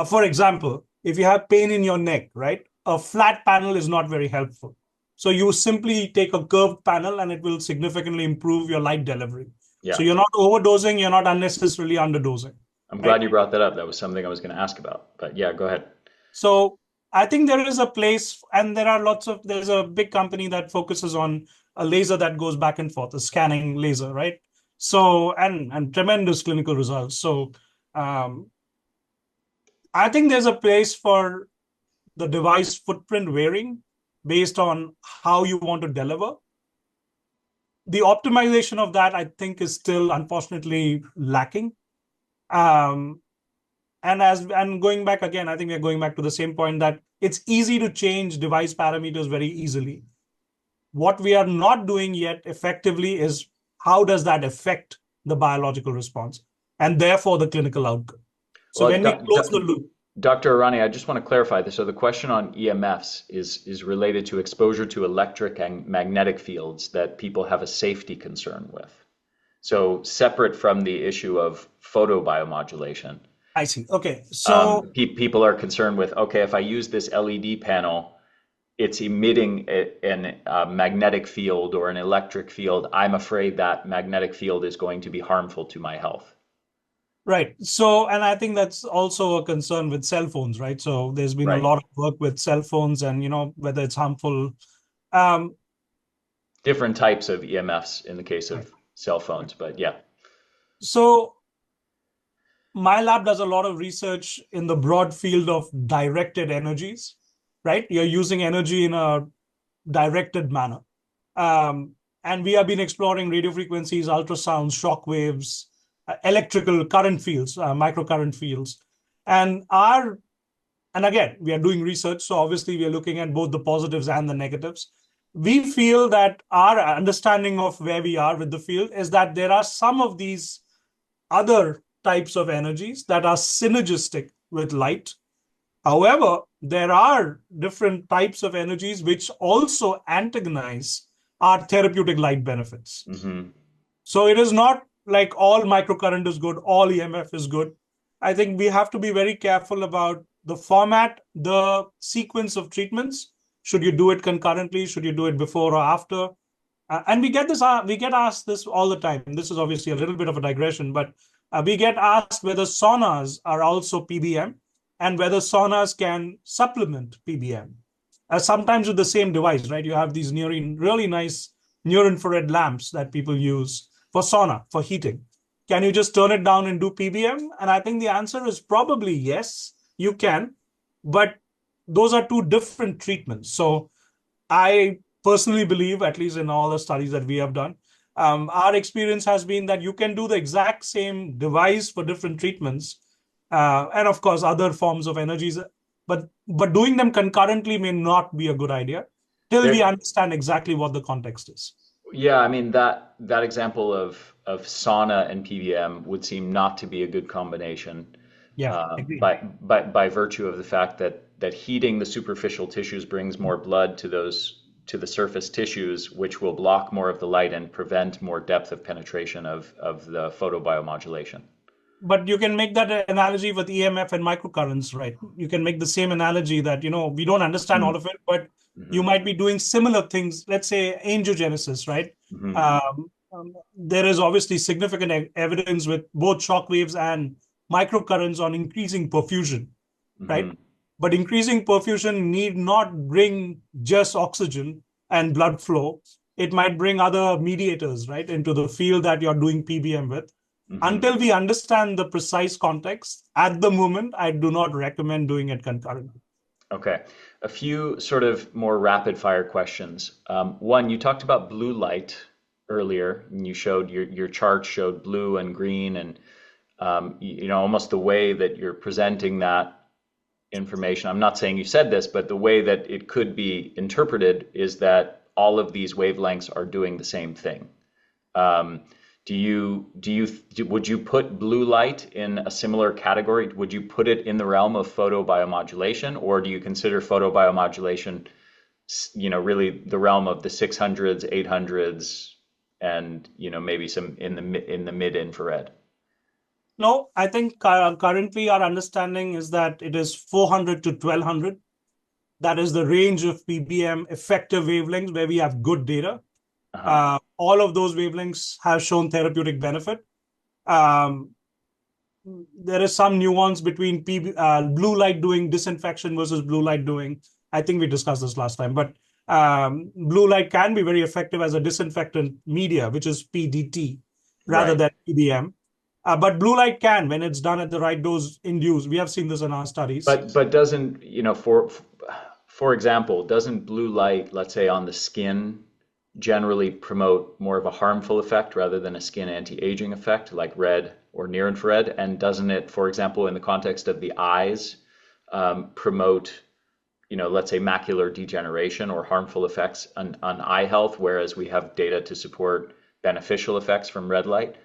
For example, if you have pain in your neck, right, a flat panel is not very helpful. So you simply take a curved panel and it will significantly improve your light delivery. So Yeah, you're not overdosing, you're not unnecessarily underdosing, I'm right? glad you brought that up. That was something I was going to ask about. But yeah, go ahead. So I think there is a place, and there's a big company that focuses on a laser that goes back and forth, a scanning laser, right? So, and tremendous clinical results. So um, I think there's a place for the device footprint varying based on how you want to deliver. The optimization of that, I think, is still unfortunately lacking. Um, and going back again, I think we're going back to the same point that it's easy to change device parameters very easily. What we are not doing yet effectively is how does that affect the biological response and therefore the clinical outcome. So Well, when we close the loop, Dr. Arani, I just want to clarify this. So the question on EMFs is related to exposure to electric and magnetic fields that people have a safety concern with. So separate from the issue of photobiomodulation, I see. Okay. So people are concerned with, okay, if I use this LED panel, it's emitting a magnetic field or an electric field. I'm afraid that magnetic field is going to be harmful to my health. right. So, and I think that's also a concern with cell phones, right? So there's been a Right. lot of work with cell phones and, whether it's harmful. Um, Different types of EMFs in the case right. of cell phones, but yeah. So my lab does a lot of research in the broad field of directed energies, right? You're using energy in a directed manner. And we have been exploring radio frequencies, ultrasounds, shock waves, electrical current fields, microcurrent fields. And again, we are doing research, so obviously we are looking at both the positives and the negatives. We feel that our understanding of where we are with the field is that there are some of these other types of energies that are synergistic with light. However, there are different types of energies which also antagonize our therapeutic light benefits. Mm-hmm. So it is not like all microcurrent is good, all EMF is good. I think we have to be very careful about the format, the sequence of treatments. Should you do it concurrently? Should you do it before or after? And we get asked this all the time. This is obviously a little bit of a digression, but we get asked whether saunas are also PBM and whether saunas can supplement PBM. Sometimes with the same device, right? You have these really nice near infrared lamps that people use for sauna, for heating. Can you just turn it down and do PBM? And I think the answer is probably yes, you can, but those are two different treatments. So I personally believe, at least in all the studies that we have done, our experience has been that you can do the exact same device for different treatments, and of course other forms of energies, but doing them concurrently may not be a good idea till we There, understand exactly what the context is. yeah, I mean that example of sauna and PBM would seem not to be a good combination, Yeah, agreed. by virtue of the fact that heating the superficial tissues brings more blood to the surface tissues, which will block more of the light and prevent more depth of penetration of the photobiomodulation. But you can make that analogy with EMF and microcurrents, right? You can make the same analogy that, we don't understand all of it, but you Mm-hmm. might be doing similar things. Let's say angiogenesis, right? Mm-hmm. There is obviously significant evidence with both shock waves and microcurrents on increasing perfusion, right? Mm-hmm. But increasing perfusion need not bring just oxygen and blood flow. it might bring other mediators, right, into the field that you're doing PBM with. Until we understand the precise context, at the moment, I do not recommend doing it concurrently. Okay. A few sort of more rapid fire questions. One, you talked about blue light earlier, and you showed your chart showed blue and green, and almost the way that you're presenting that information. I'm not saying you said this, but the way that it could be interpreted is that all of these wavelengths are doing the same thing. Um, would you put blue light in a similar category? Would you put it in the realm of photobiomodulation, or do you consider photobiomodulation, really the realm of the 600s, 800s, and maybe some in the mid infrared? No, I think currently our understanding is that it is 400 to 1200. That is the range of PBM effective wavelengths where we have good data. Uh-huh. All of those wavelengths have shown therapeutic benefit. Um, there is some nuance between blue light doing disinfection versus blue light doing. I think we discussed this last time, but blue light can be very effective as a disinfectant media, which is PDT, rather Right. than PBM. But blue light can, when it's done at the right dose, induce. We have seen this in our studies. But doesn't, for example, doesn't blue light, let's say on the skin, generally promote more of a harmful effect rather than a skin anti-aging effect like red or near infrared? And doesn't it, for example, in the context of the eyes, promote, let's say macular degeneration or harmful effects on eye health, whereas we have data to support beneficial effects from red light?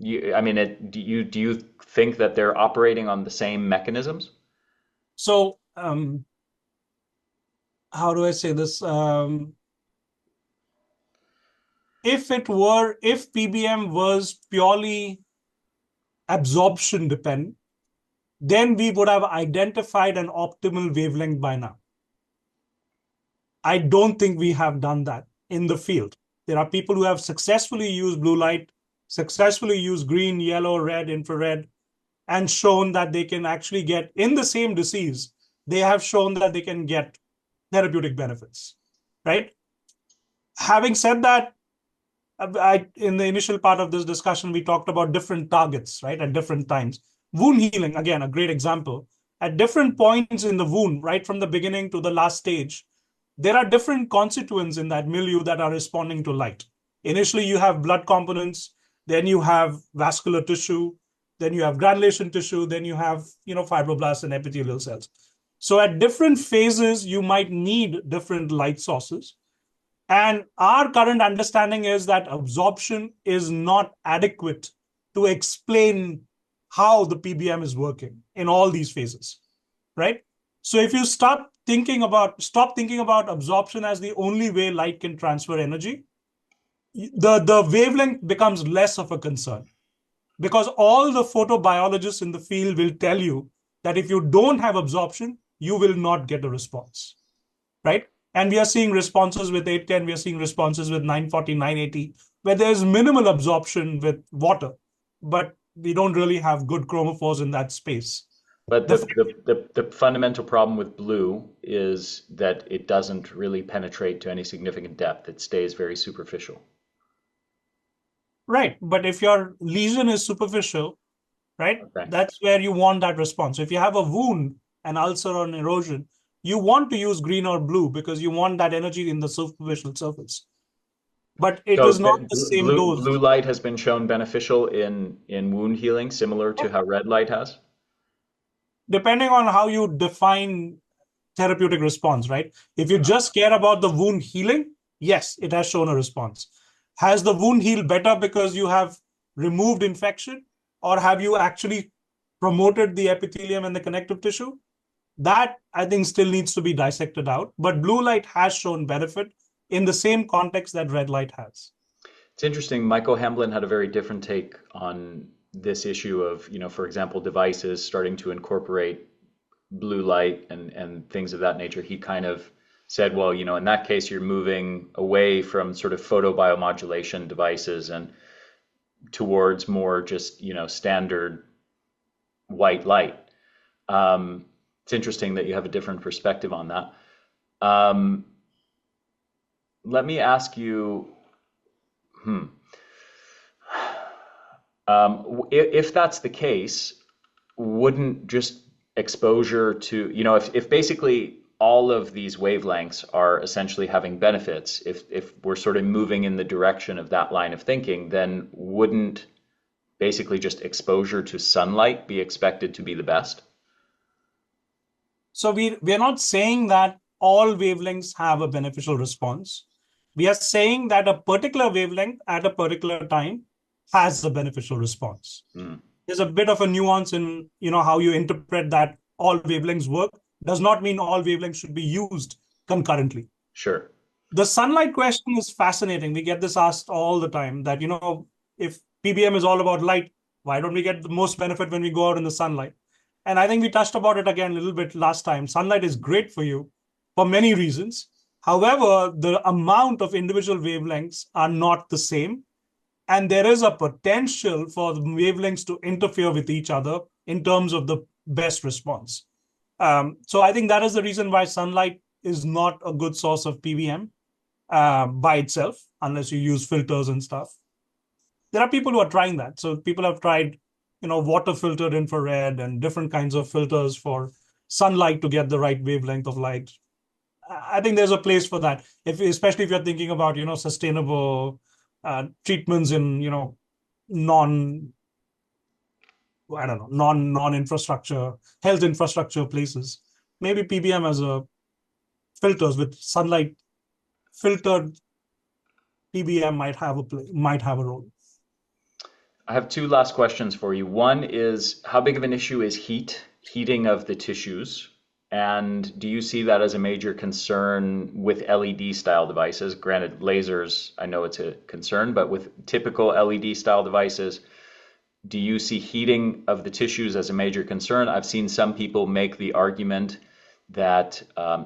I mean, do you think that they're operating on the same mechanisms? So, how do I say this? If PBM was purely absorption dependent, then we would have identified an optimal wavelength by now. I don't think we have done that in the field. There are people who have successfully used blue light, successfully used green, yellow, red, infrared, and shown that they can actually get, in the same disease, they have shown that they can get therapeutic benefits, right? Having said that, in the initial part of this discussion, we talked about different targets, right, at different times. Wound healing, again, a great example. At different points in the wound, right from the beginning to the last stage, there are different constituents in that milieu that are responding to light. Initially, you have blood components, then you have vascular tissue, then you have granulation tissue, then you have fibroblasts and epithelial cells. So at different phases, you might need different light sources. And our current understanding is that absorption is not adequate to explain how the PBM is working in all these phases, right? So if you stop thinking about absorption as the only way light can transfer energy, the wavelength becomes less of a concern, because all the photobiologists in the field will tell you that if you don't have absorption, you will not get a response, right? And we are seeing responses with 810, we are seeing responses with 940, 980, where there's minimal absorption with water, but we don't really have good chromophores in that space. But The the fundamental problem with blue is that it doesn't really penetrate to any significant depth. It stays very superficial. Right, but if your lesion is superficial, right, Okay. that's where you want that response. If you have a wound, an ulcer or an erosion, you want to use green or blue because you want that energy in the superficial surface. But it So is not the same blue dose. light has been shown beneficial in wound healing, similar to how red light has. Depending on how you define therapeutic response, right? If you just care about the wound healing, yes, it has shown a response. Has the wound healed better because you have removed infection, or have you actually promoted the epithelium and the connective tissue? That I think still needs to be dissected out. But blue light has shown benefit in the same context that red light has. It's interesting. Michael Hamblin had a very different take on this issue of, for example, devices starting to incorporate blue light and things of that nature. He kind of said, well, in that case, you're moving away from sort of photobiomodulation devices and towards more just, standard white light. It's interesting that you have a different perspective on that. let me ask you, hmm, if that's the case, wouldn't just exposure to, if basically all of these wavelengths are essentially having benefits, if we're sort of moving in the direction of that line of thinking, then wouldn't basically just exposure to sunlight be expected to be the best? So we're not saying that all wavelengths have a beneficial response. We are saying that a particular wavelength at a particular time has a beneficial response. Mm, There's a bit of a nuance in how you interpret that all wavelengths work. Does not mean all wavelengths should be used concurrently. sure. The sunlight question is fascinating. We get this asked all the time that, if PBM is all about light, why don't we get the most benefit when we go out in the sunlight? And I think we touched about it again a little bit last time. Sunlight is great for you for many reasons. However, the amount of individual wavelengths are not the same. And there is a potential for the wavelengths to interfere with each other in terms of the best response. So I think that is the reason why sunlight is not a good source of PBM by itself, unless you use filters and stuff. There are people who are trying that. So people have tried, water filtered infrared and different kinds of filters for sunlight to get the right wavelength of light. I think there's a place for that, especially if you're thinking about, sustainable treatments in, non, I don't know, non infrastructure, health infrastructure places. Maybe PBM as a filters with sunlight filtered PBM might have a role. I have two last questions for you. One is, how big of an issue is heating of the tissues? And do you see that as a major concern with LED style devices? Granted, lasers, I know it's a concern, but with typical LED style devices, do you see heating of the tissues as a major concern? I've seen some people make the argument that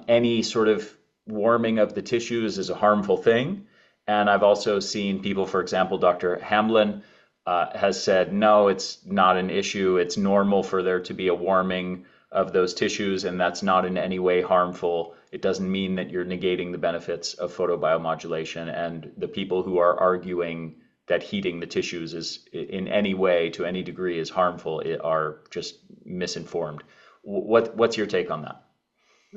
any sort of warming of the tissues is a harmful thing. And I've also seen people, for example, Dr. Hamblin has said, no, it's not an issue. It's normal for there to be a warming of those tissues, and that's not in any way harmful. It doesn't mean that you're negating the benefits of photobiomodulation. And the people who are arguing that heating the tissues is in any way, to any degree, is harmful are just misinformed. What's your take on that?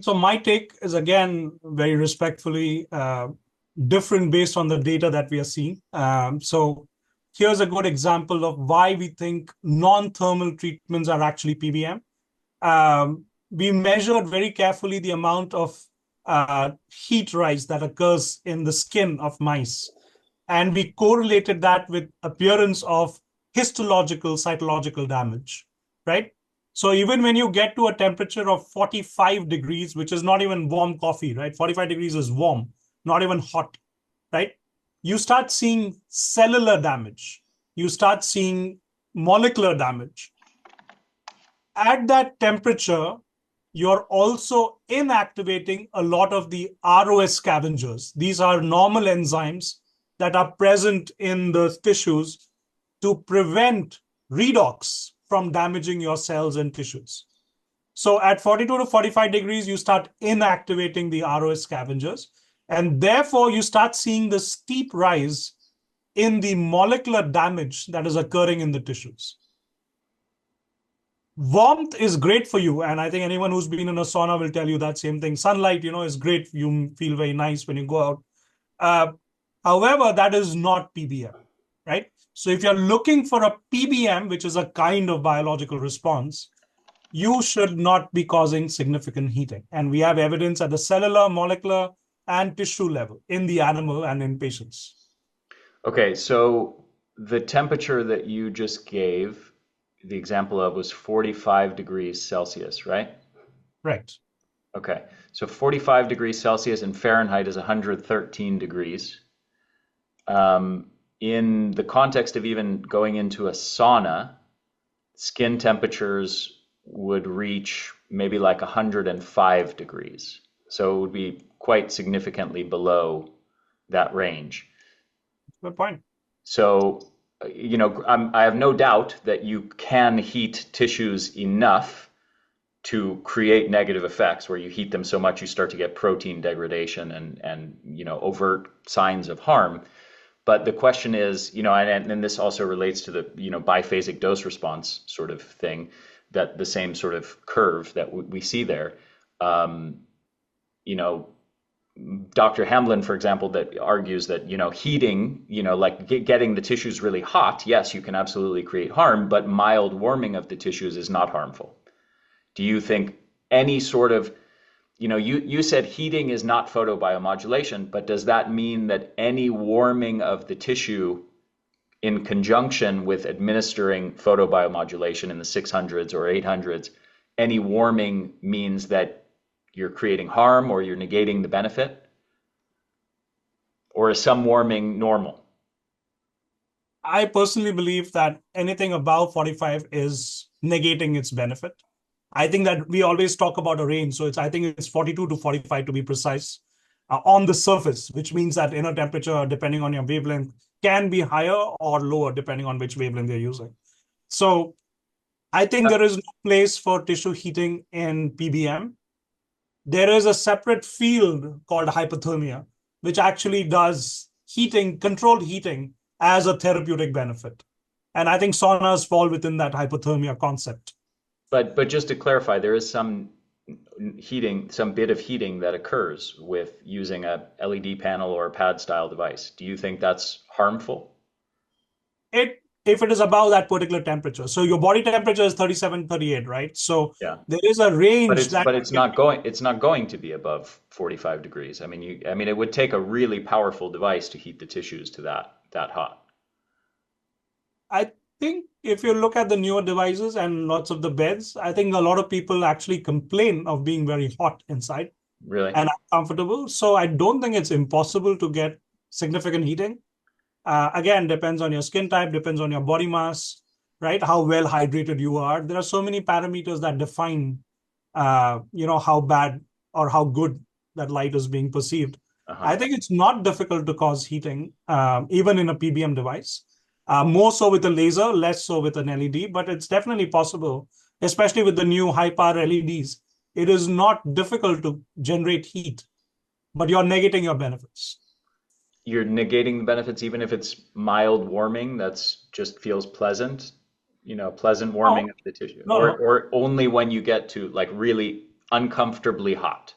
So my take is, again, very respectfully different based on the data that we are seeing. So here's a good example of why we think non-thermal treatments are actually PBM. We measured very carefully the amount of heat rise that occurs in the skin of mice. And we correlated that with appearance of histological, cytological damage, right? So even when you get to a temperature of 45 degrees, which is not even warm coffee, right? 45 degrees is warm, not even hot, right? You start seeing cellular damage. You start seeing molecular damage. At that temperature, you're also inactivating a lot of the ROS scavengers. These are normal enzymes that are present in the tissues to prevent redox from damaging your cells and tissues. So at 42 to 45 degrees, you start inactivating the ROS scavengers, and therefore you start seeing the steep rise in the molecular damage that is occurring in the tissues. Warmth is great for you, and I think anyone who's been in a sauna will tell you that same thing. Sunlight, is great. You feel very nice when you go out. However, that is not PBM, right? So if you're looking for a PBM, which is a kind of biological response, you should not be causing significant heating. And we have evidence at the cellular, molecular, and tissue level in the animal and in patients. Okay, so the temperature that you just gave the example of was 45 degrees Celsius, right? Right. Okay, so 45 degrees Celsius in Fahrenheit is 113 degrees. In the context of even going into a sauna, skin temperatures would reach maybe like 105 degrees. So it would be quite significantly below that range. Good point. So, I have no doubt that you can heat tissues enough to create negative effects where you heat them so much you start to get protein degradation and overt signs of harm. But the question is, and this also relates to the biphasic dose response sort of thing, that the same sort of curve that we see there. Um, you know, Dr. Hamlin, for example, that argues that heating, like getting the tissues really hot, yes, you can absolutely create harm, but mild warming of the tissues is not harmful. Do you think any sort of, you said heating is not photobiomodulation, but does that mean that any warming of the tissue in conjunction with administering photobiomodulation in the 600s or 800s, any warming means that you're creating harm or you're negating the benefit? Or is some warming normal? I personally believe that anything above 45 is negating its benefit. I think that we always talk about a range. So I think it's 42 to 45 to be precise on the surface, which means that inner temperature, depending on your wavelength, can be higher or lower depending on which wavelength you're using. So I think there is no place for tissue heating in PBM. There is a separate field called hypothermia, which actually does heating, controlled heating as a therapeutic benefit. And I think saunas fall within that hypothermia concept. But just to clarify, there is some heating, some bit of heating that occurs with using a LED panel or a pad style device. Do you think that's harmful? If it is above that particular temperature. So your body temperature is 37, 38, right? So Yeah. there is a But range it's that but it's not going to be above 45 degrees. I mean it would take a really powerful device to heat the tissues to that hot. I think if you look at the newer devices and lots of the beds, I think a lot of people actually complain of being very hot inside Really? and uncomfortable. So I don't think it's impossible to get significant heating. Again, depends on your skin type, depends on your body mass, right? How well hydrated you are. There are so many parameters that define, how bad or how good that light is being perceived. Uh-huh. I think it's not difficult to cause heating, even in a PBM device. More so with a laser, less so with an LED, but it's definitely possible, especially with the new high power LEDs. It is not difficult to generate heat, but you're negating your benefits. You're negating the benefits even if it's mild warming that's just feels pleasant, pleasant No, warming of the tissue, no, or no, or only when you get to like really uncomfortably hot.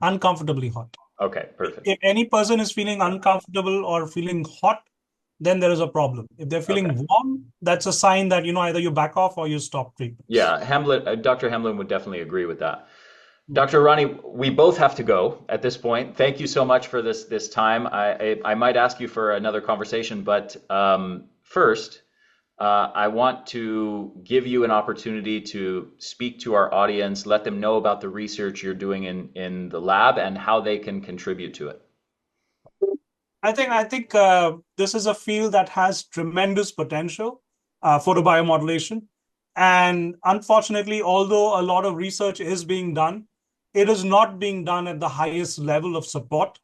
uncomfortably hot. Okay, perfect. If any person is feeling uncomfortable or feeling hot, then there is a problem. If they're Okay. feeling warm, that's a sign that either you back off or you stop treatments. Yeah, Dr. Hamlin would definitely agree with that. Dr. Arany, we both have to go at this point. Thank you so much for this time. I might ask you for another conversation, but first, I want to give you an opportunity to speak to our audience, let them know about the research you're doing in the lab and how they can contribute to it. I think this is a field that has tremendous potential, photobiomodulation. And unfortunately, although a lot of research is being done, it is not being done at the highest level of support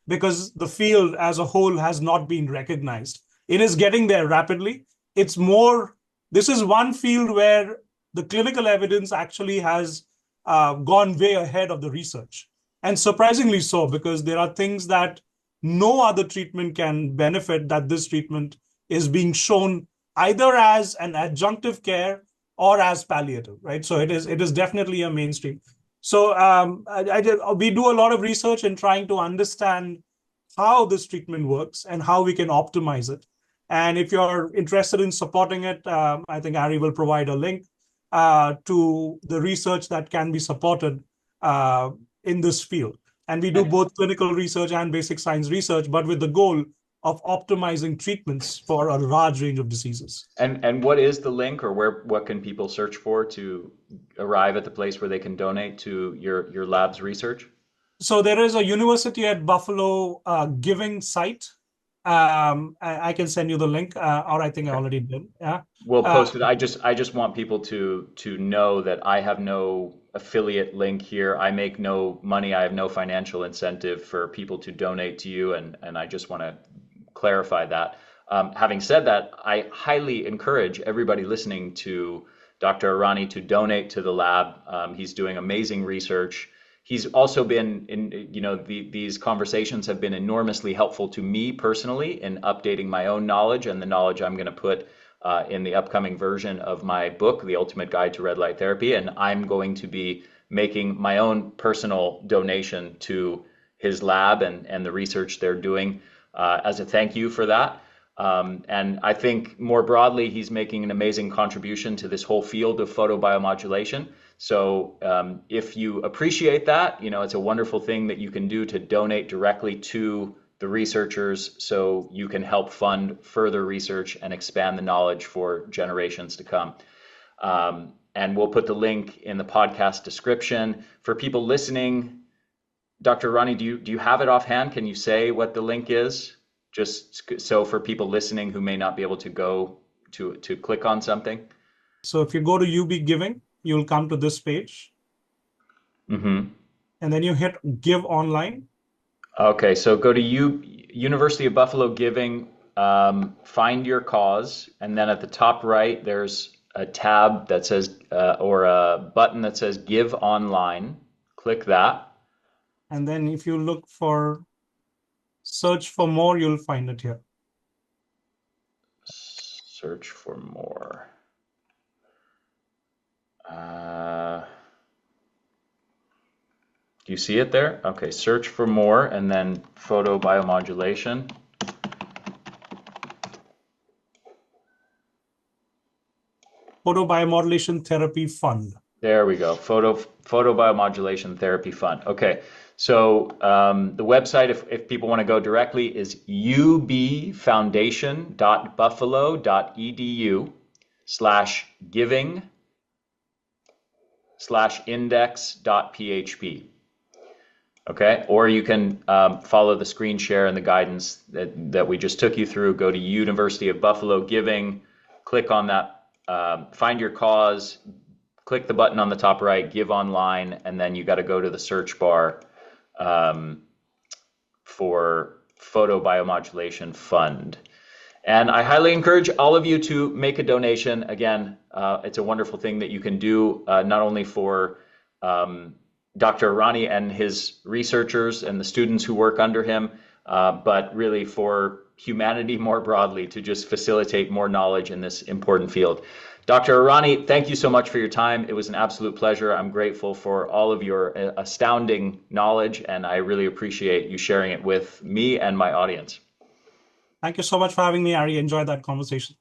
because the field as a whole has not been recognized. It is getting there rapidly. It's more, this is one field where the clinical evidence actually has gone way ahead of the research. And surprisingly so, because there are things that no other treatment can benefit that this treatment is being shown either as an adjunctive care or as palliative, right? So it is definitely a mainstream. So we do a lot of research in trying to understand how this treatment works and how we can optimize it. And if you're interested in supporting it, I think Ari will provide a link to the research that can be supported in this field. And we do And both clinical research and basic science research, but with the goal of optimizing treatments for a large range of diseases. and what is the link, or what can people search for to arrive at the place where they can donate to your lab's research? So there is a University at Buffalo giving site. I can send you the link, or I think I Okay. already did. Yeah. We'll Uh, post it. I just want people to know that I have no affiliate link here. I make no money. I have no financial incentive for people to donate to you, and I just want to clarify that. Having said that, I highly encourage everybody listening to Dr. Arany to donate to the lab. He's doing amazing research. He's also been these conversations have been enormously helpful to me personally in updating my own knowledge and the knowledge I'm going to put in the upcoming version of my book, The Ultimate Guide to Red Light Therapy. And I'm going to be making my own personal donation to his lab and the research they're doing as a thank you for that. And I think more broadly, he's making an amazing contribution to this whole field of photobiomodulation. So if you appreciate that, it's a wonderful thing that you can do to donate directly to the researchers so you can help fund further research and expand the knowledge for generations to come. And we'll put the link in the podcast description. For people listening, Dr. Arany, do you have it offhand? Can you say what the link is? Just so for people listening who may not be able to go to click on something. So if you go to UB Giving, you'll come to this page. Mm-hmm. And then you hit Give Online. Okay, so go to University of Buffalo Giving, find your cause, and then at the top right, there's a tab that says, or a button that says Give Online. Click that. And then if you look for search for more, you'll find it here. Search for more. Do you see it there? Okay, search for more and then photobiomodulation. Photobiomodulation Therapy Fund. There we go. Photobiomodulation Therapy Fund. Okay, so the website, if people want to go directly, is ubfoundation.buffalo.edu/giving/index.php. Okay, or you can follow the screen share and the guidance that we just took you through. Go to University of Buffalo Giving, click on that, find your cause, click the button on the top right, Give Online, and then you got to go to the search bar for Photobiomodulation Fund. And I highly encourage all of you to make a donation. Again, it's a wonderful thing that you can do, not only for Dr. Arany and his researchers and the students who work under him, but really for humanity more broadly, to just facilitate more knowledge in this important field. Dr. Arany, thank you so much for your time. It was an absolute pleasure. I'm grateful for all of your astounding knowledge, and I really appreciate you sharing it with me and my audience. Thank you so much for having me, Ari. Enjoyed that conversation.